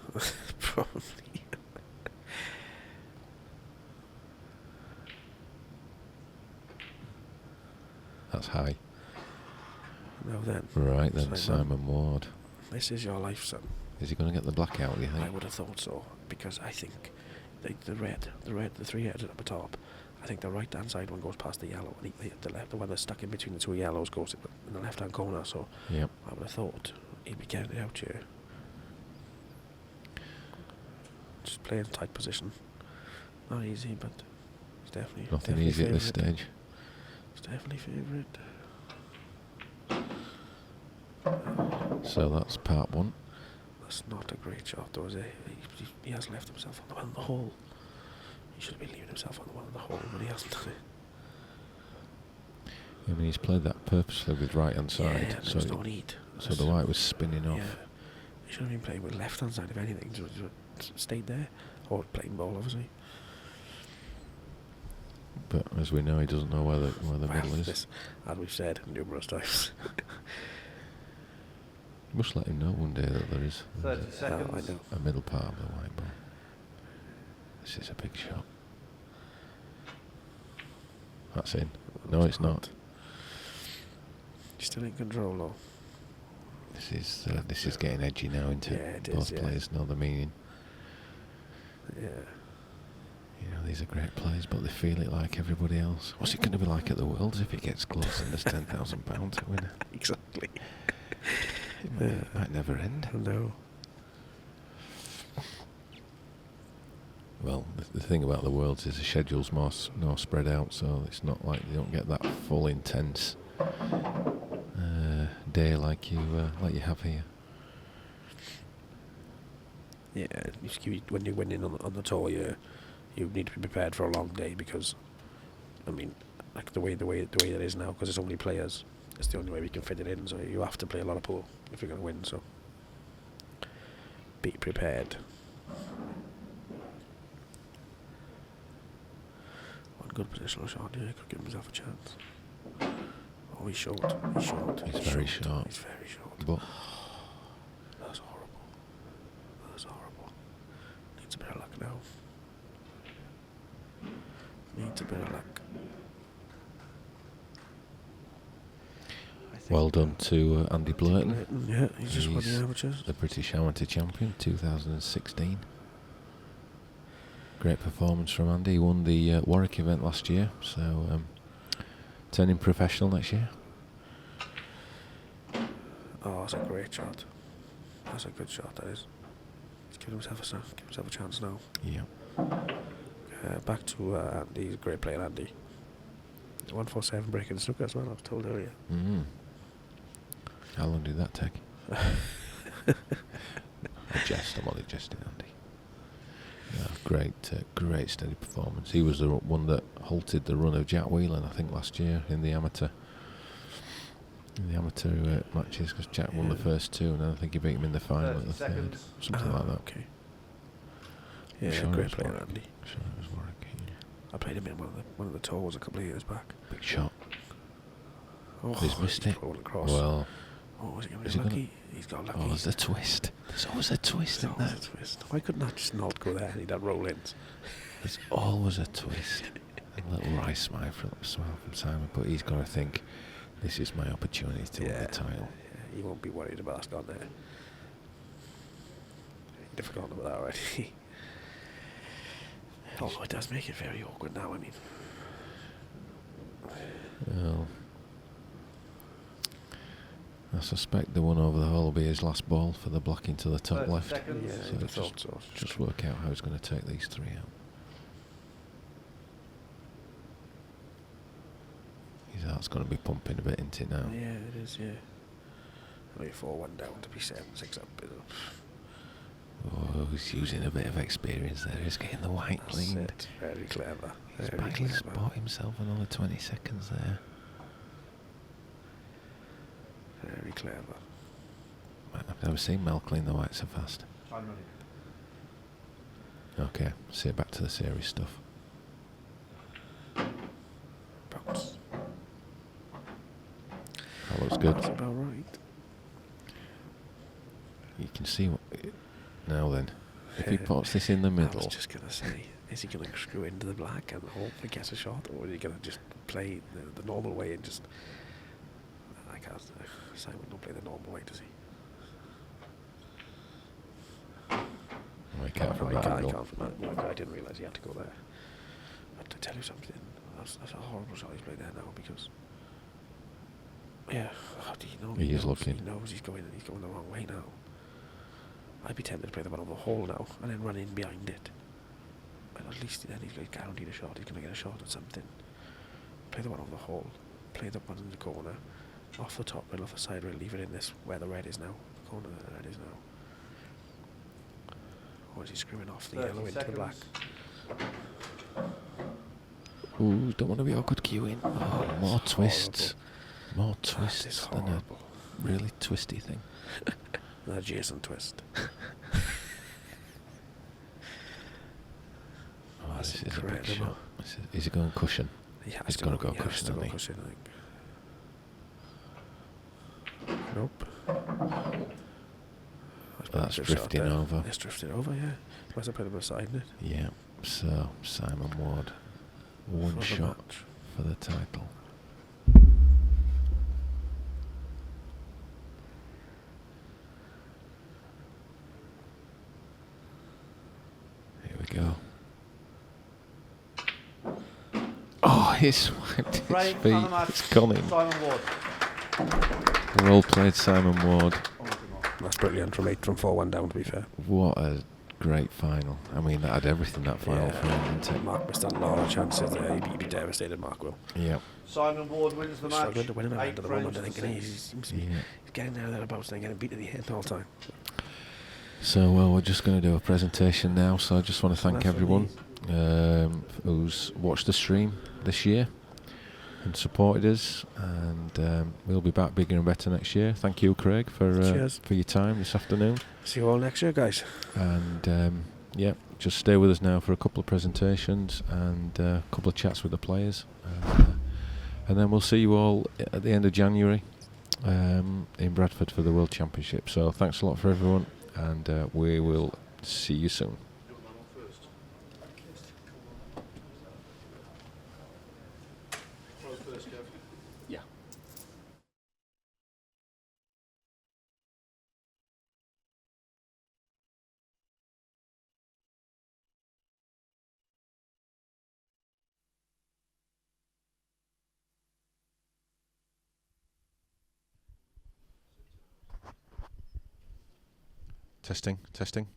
Probably. That's high. Now then. Right then, Simon Ward. This is your life, son. Is he going to get the blackout, do you think? I would have thought so, because I think the three heads at the top, I think the right hand side one goes past the yellow, and the one that's stuck in between the two yellows goes in the left hand corner, so yep. I would have thought he'd be getting it out here. Just playing tight position. Not easy, but it's definitely nothing easy at this stage. It's definitely favourite. So that's part one. That's not a great shot, though, is it? He has left himself on the one in the hole. He should have been leaving himself on the one in the hole, but he hasn't done it. I mean, he's played that purposely with right hand side. Yeah, so there's no need. So the white was spinning off. Yeah. He should have been playing with left hand side, if anything. Just stayed there. Or playing ball, obviously. But as we know, he doesn't know where the middle is. This, as we've said numerous times. You must let him know one day that there is 30 seconds. I know. a middle part of the white ball. This is a big shot. That's in. No, it's not. You're still in control, though. This is getting edgy now, into both players know the meaning. Yeah. You know, these are great players, but they feel it like everybody else. What's it going to be like at the Worlds if it gets close and there's £10,000 to win? Exactly. It might never end. No. Well, the thing about the Worlds is the schedule's more spread out, so it's not like you don't get that full intense day like you have here. Yeah, when you're winning on the tour, you need to be prepared for a long day, because, I mean, like the way it is now, because it's only players, it's the only way we can fit it in. So you have to play a lot of pool if you're going to win. So be prepared. One good positional shot, yeah, could give himself a chance. Oh, he's short. He's very short. He's very short. But That's horrible. That's horrible. Needs a bit of luck now. Needs a bit of luck. Well done to Andy Blurton. Yeah, he's just won He's the amateurs. the British Amateur Champion 2016. Great performance from Andy. He won the Warwick event last year, so turning professional next year. Oh, that's a great shot. That's a good shot, that is. He's giving himself a chance now. Yeah. Back to Andy. He's a great player, Andy. 147 breaking snooker as well, I was told earlier. Mm. How long did that take? I'm only jesting, Andy. Yeah, great steady performance. He was the one that halted the run of Jack Whelan, I think, last year in the amateur matches, because Jack won the first two, and then I think he beat him in the final at the third, something like that. Okay. Yeah, Sure great player, Andy. Sure, it was Warwick. Yeah. I played him in one of the tours a couple of years back. Big shot. Oh, He's missed it. Across. Well, is he going to be lucky? He's got lucky. oh, there's a twist. There's always a twist in There's there. always a twist. Why couldn't I just not go there and he'd have roll-ins? There's always a twist. A little wry smile from Simon, but he's got to think, this is my opportunity to win the title. Yeah, he won't be worried about us gone there. He'd have forgotten about that already. Although it does make it very awkward now, I mean. Well, I suspect the one over the hole will be his last ball for the block into the top 30 left. seconds. Yeah, So I it's thought so. just work out how he's going to take these three out. His heart's going to be pumping a bit into it now. Yeah, it is, yeah. Only 4-1 down to be 7-6 up. Oh, he's using a bit of experience there. He's getting the white That's lead. it. Very clever. He's bought himself another 20 seconds there. Very clever. I've never seen Mel clean the white so fast. Time running. Okay, see, back to the series stuff. Bounce. That looks good. That's about right. You can see what. Now then, if he puts this in the I middle. was just going to say, is he going to screw into the black and hopefully get a shot, or is he going to just play the normal way and just... I can't... Simon don't play the normal way, does he? Oh, he can't from that I angle. can't from that angle. I didn't realise he had to go there. But to tell you something, that's a horrible shot he's played there now, because... Yeah, how do you know? He is looking. He knows he's going the wrong way now. I'd be tempted to play the one on the hole now and then run in behind it. And at least then he's guaranteed a shot. He's going to get a shot at something. Play the one on the hole. Play the one in the corner. Off the top rail, off the side rail. Leave it in this where the red is now. The corner where the red is now. Or is he screwing off the yellow into the black? Ooh, don't want to be awkward queuing. Oh, more twists. Horrible. More twists than a horrible. really twisty thing. The Jason twist. Oh, That's this is a big incredible. shot. Is he going cushion? He's gotta go cushion, hasn't he? cushion, I think. Nope. That's drifting over. It's drifting over, yeah. Must have put him aside in it. Yeah, so Simon Ward, one For the shot match. for the title. Here we go. Oh, he's swiped his Frame feet. and a match. It's gone in. Simon Ward. Well played, Simon Ward. That's brilliant from 4-1 down, to be fair. What a great final. I mean, that had everything, that final for him, didn't it? Mark missed a lot of chances there. He'd be devastated, Mark will. Yeah. Simon Ward wins the He's match. struggling to win him at 8 the frames moment, I to think. And he 6. seems to be Yeah. he's getting there thereabouts and getting beat at the end all the time. So, well, we're just going to do a presentation now. So I just want to thank That's everyone who's watched the stream this year and supported us. And we'll be back bigger and better next year. Thank you, Craig, for your time this afternoon. See you all next year, guys. And yeah, just stay with us now for a couple of presentations and a couple of chats with the players. And then we'll see you all at the end of January in Bradford for the World Championship. So thanks a lot for everyone, and we will see you soon. Testing, testing.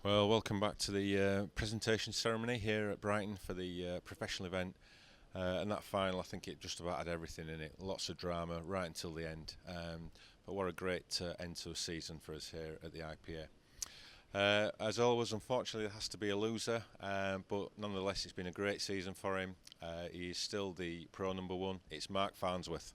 Well, welcome back to the presentation ceremony here at Brighton for the professional event. And that final, I think it just about had everything in it. Lots of drama right until the end. But what a great end to a season for us here at the IPA. As always, unfortunately, there has to be a loser. But nonetheless, it's been a great season for him. He is still the pro number one. It's Mark Farnsworth.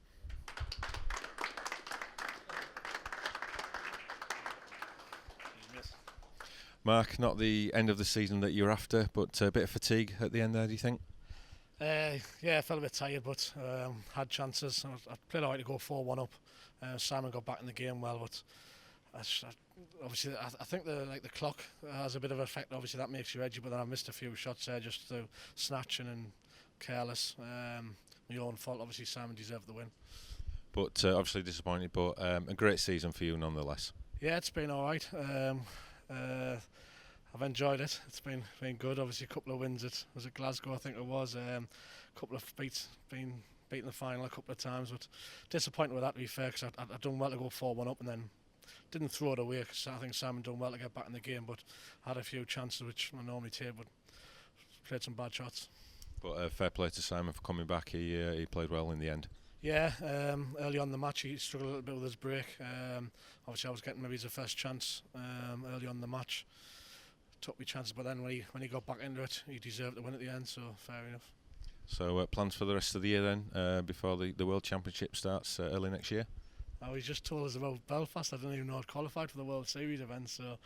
Mark, not the end of the season that you're after, but a bit of fatigue at the end there, do you think? Yeah, I felt a bit tired, but had chances. I played alright to go 4-1 up. Simon got back in the game well, but obviously I think the clock has a bit of an effect. Obviously that makes you edgy, but then I missed a few shots there just through snatching and careless. My own fault. Obviously Simon deserved the win. But obviously disappointed, but a great season for you nonetheless. Yeah, it's been alright. I've enjoyed it. It's been good. Obviously, a couple of wins. It was at Glasgow, I think it was. A couple of beats, been beaten the final a couple of times. But disappointed with that, to be fair, because I'd done well to go 4-1 up and then didn't throw it away. Because I think Simon done well to get back in the game, but had a few chances which I normally take, but played some bad shots. But fair play to Simon for coming back. He played well in the end. Yeah, early on in the match he struggled a little bit with his break. Obviously I was getting maybe his first chance early on in the match. Took me chances, but then when he got back into it, he deserved to win at the end, so fair enough. So plans for the rest of the year then, before the World Championship starts early next year? Oh, he just told us about Belfast. I didn't even know I'd qualified for the World Series event, so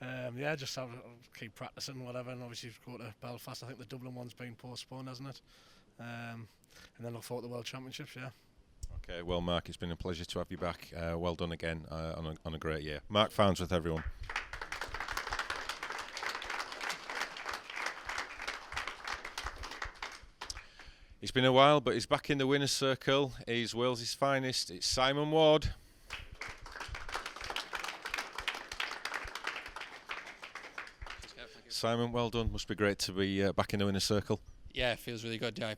yeah, just have to keep practicing and whatever, and obviously go to Belfast. I think the Dublin one's been postponed, hasn't it? And then look forward to the World Championships, yeah. Okay, well Mark, it's been a pleasure to have you back. Well done again on a great year. Mark Farnsworth, everyone. It's been a while, but he's back in the winner's circle. He's Wales's finest. It's Simon Ward. Simon, well done. Must be great to be back in the winner's circle. Yeah, it feels really good. Yeah,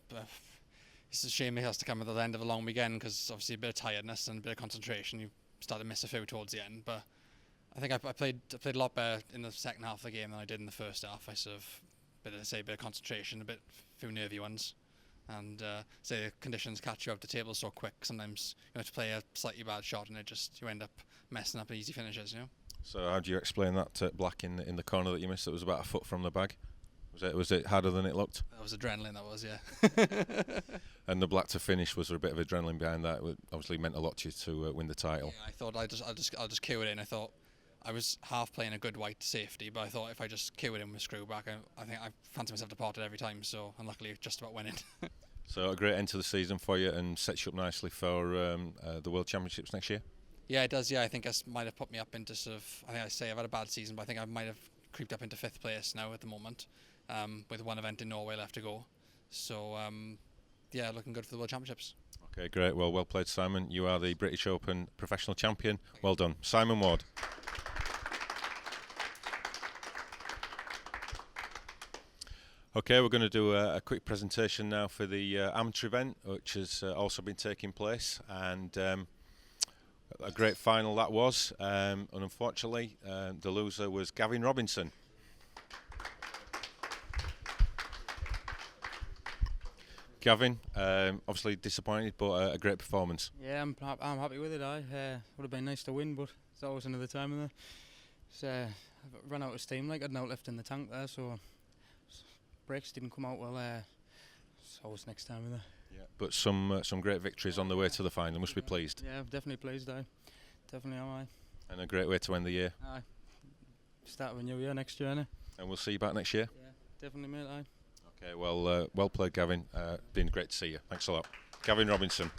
it's a shame it has to come at the end of a long weekend because obviously a bit of tiredness and a bit of concentration. You start to miss a few towards the end, but I think I played a lot better in the second half of the game than I did in the first half. I sort of bit of concentration, a few nervy ones. And say the conditions catch you up the table so quick. Sometimes you have to play a slightly bad shot, and you end up messing up easy finishes. So how do you explain that black in the corner that you missed? That was about a foot from the bag. Was it harder than it looked? That was adrenaline. That was, yeah. And the black to finish, was there a bit of adrenaline behind that? It obviously meant a lot to you to win the title. Yeah, I thought I'll just cue it in. I thought I was half playing a good white safety, but I thought if I just cue it in with screw back, I think I fancy myself to pot it every time. So I'm luckily just about winning. So a great end to the season for you and sets you up nicely for the World Championships next year? Yeah, it does. Yeah, I think it might have put me up into sort of, I think I say I've had a bad season, but I think I might have creeped up into 5th place now at the moment, with one event in Norway left to go. So yeah, looking good for the World Championships. Okay, great. Well played, Simon. You are the British Open professional champion. Well done. Simon Ward. Okay, we're going to do a quick presentation now for the amateur event, which has also been taking place, and a great final that was. And unfortunately, the loser was Gavin Robinson. Gavin, obviously disappointed, but a great performance. Yeah, I'm happy with it. Would have been nice to win, but it's always another time in there. I've run out of steam, like I'd now left in the tank there, so brakes didn't come out well. It's always next time in there. Yeah, but some great victories on the way to the final. Must be pleased. Yeah, definitely pleased. Definitely am I. And a great way to end the year. start of a new year next year, innit? And we'll see you back next year. Yeah, definitely, mate. Aye. Okay, well, well played, Gavin. Been great to see you. Thanks a lot. Gavin Robinson.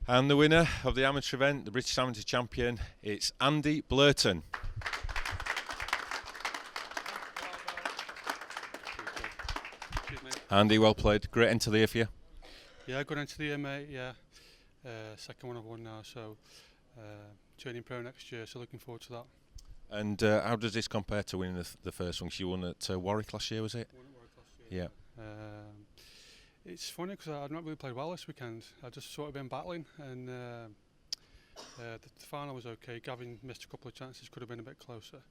And the winner of the amateur event, the British Amateur Champion, it's Andy Blurton. Andy, well played. Great end to the year for you. Yeah, good end to the year, mate. Yeah, second one I've won now, so turning pro next year. So looking forward to that. And how does this compare to winning the first one? 'Cause you won at Warwick last year, was it? Won at Warwick last year. Yeah. It's funny because I've not really played well this weekend. I've just sort of been battling, and the final was okay. Gavin missed a couple of chances, could have been a bit closer.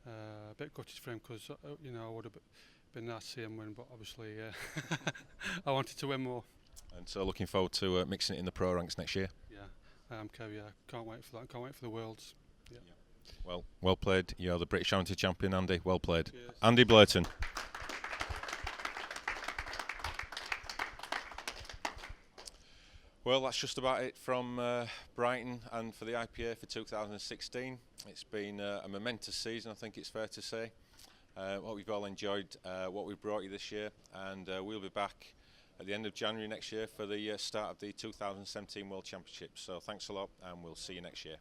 A bit gutted for him because I would have been nice to see him win, but obviously I wanted to win more. And so looking forward to mixing it in the pro ranks next year. Yeah, I am, Kev. Yeah, can't wait for that. Can't wait for the Worlds. Yeah. Well played. You're the British Amateur Champion, Andy. Well played. Cheers. Andy Blurton. Well, that's just about it from Brighton and for the IPA for 2016. It's been a momentous season, I think it's fair to say. What we've all enjoyed, what we've brought you this year, and we'll be back at the end of January next year for the start of the 2017 World Championships. So thanks a lot, and we'll see you next year.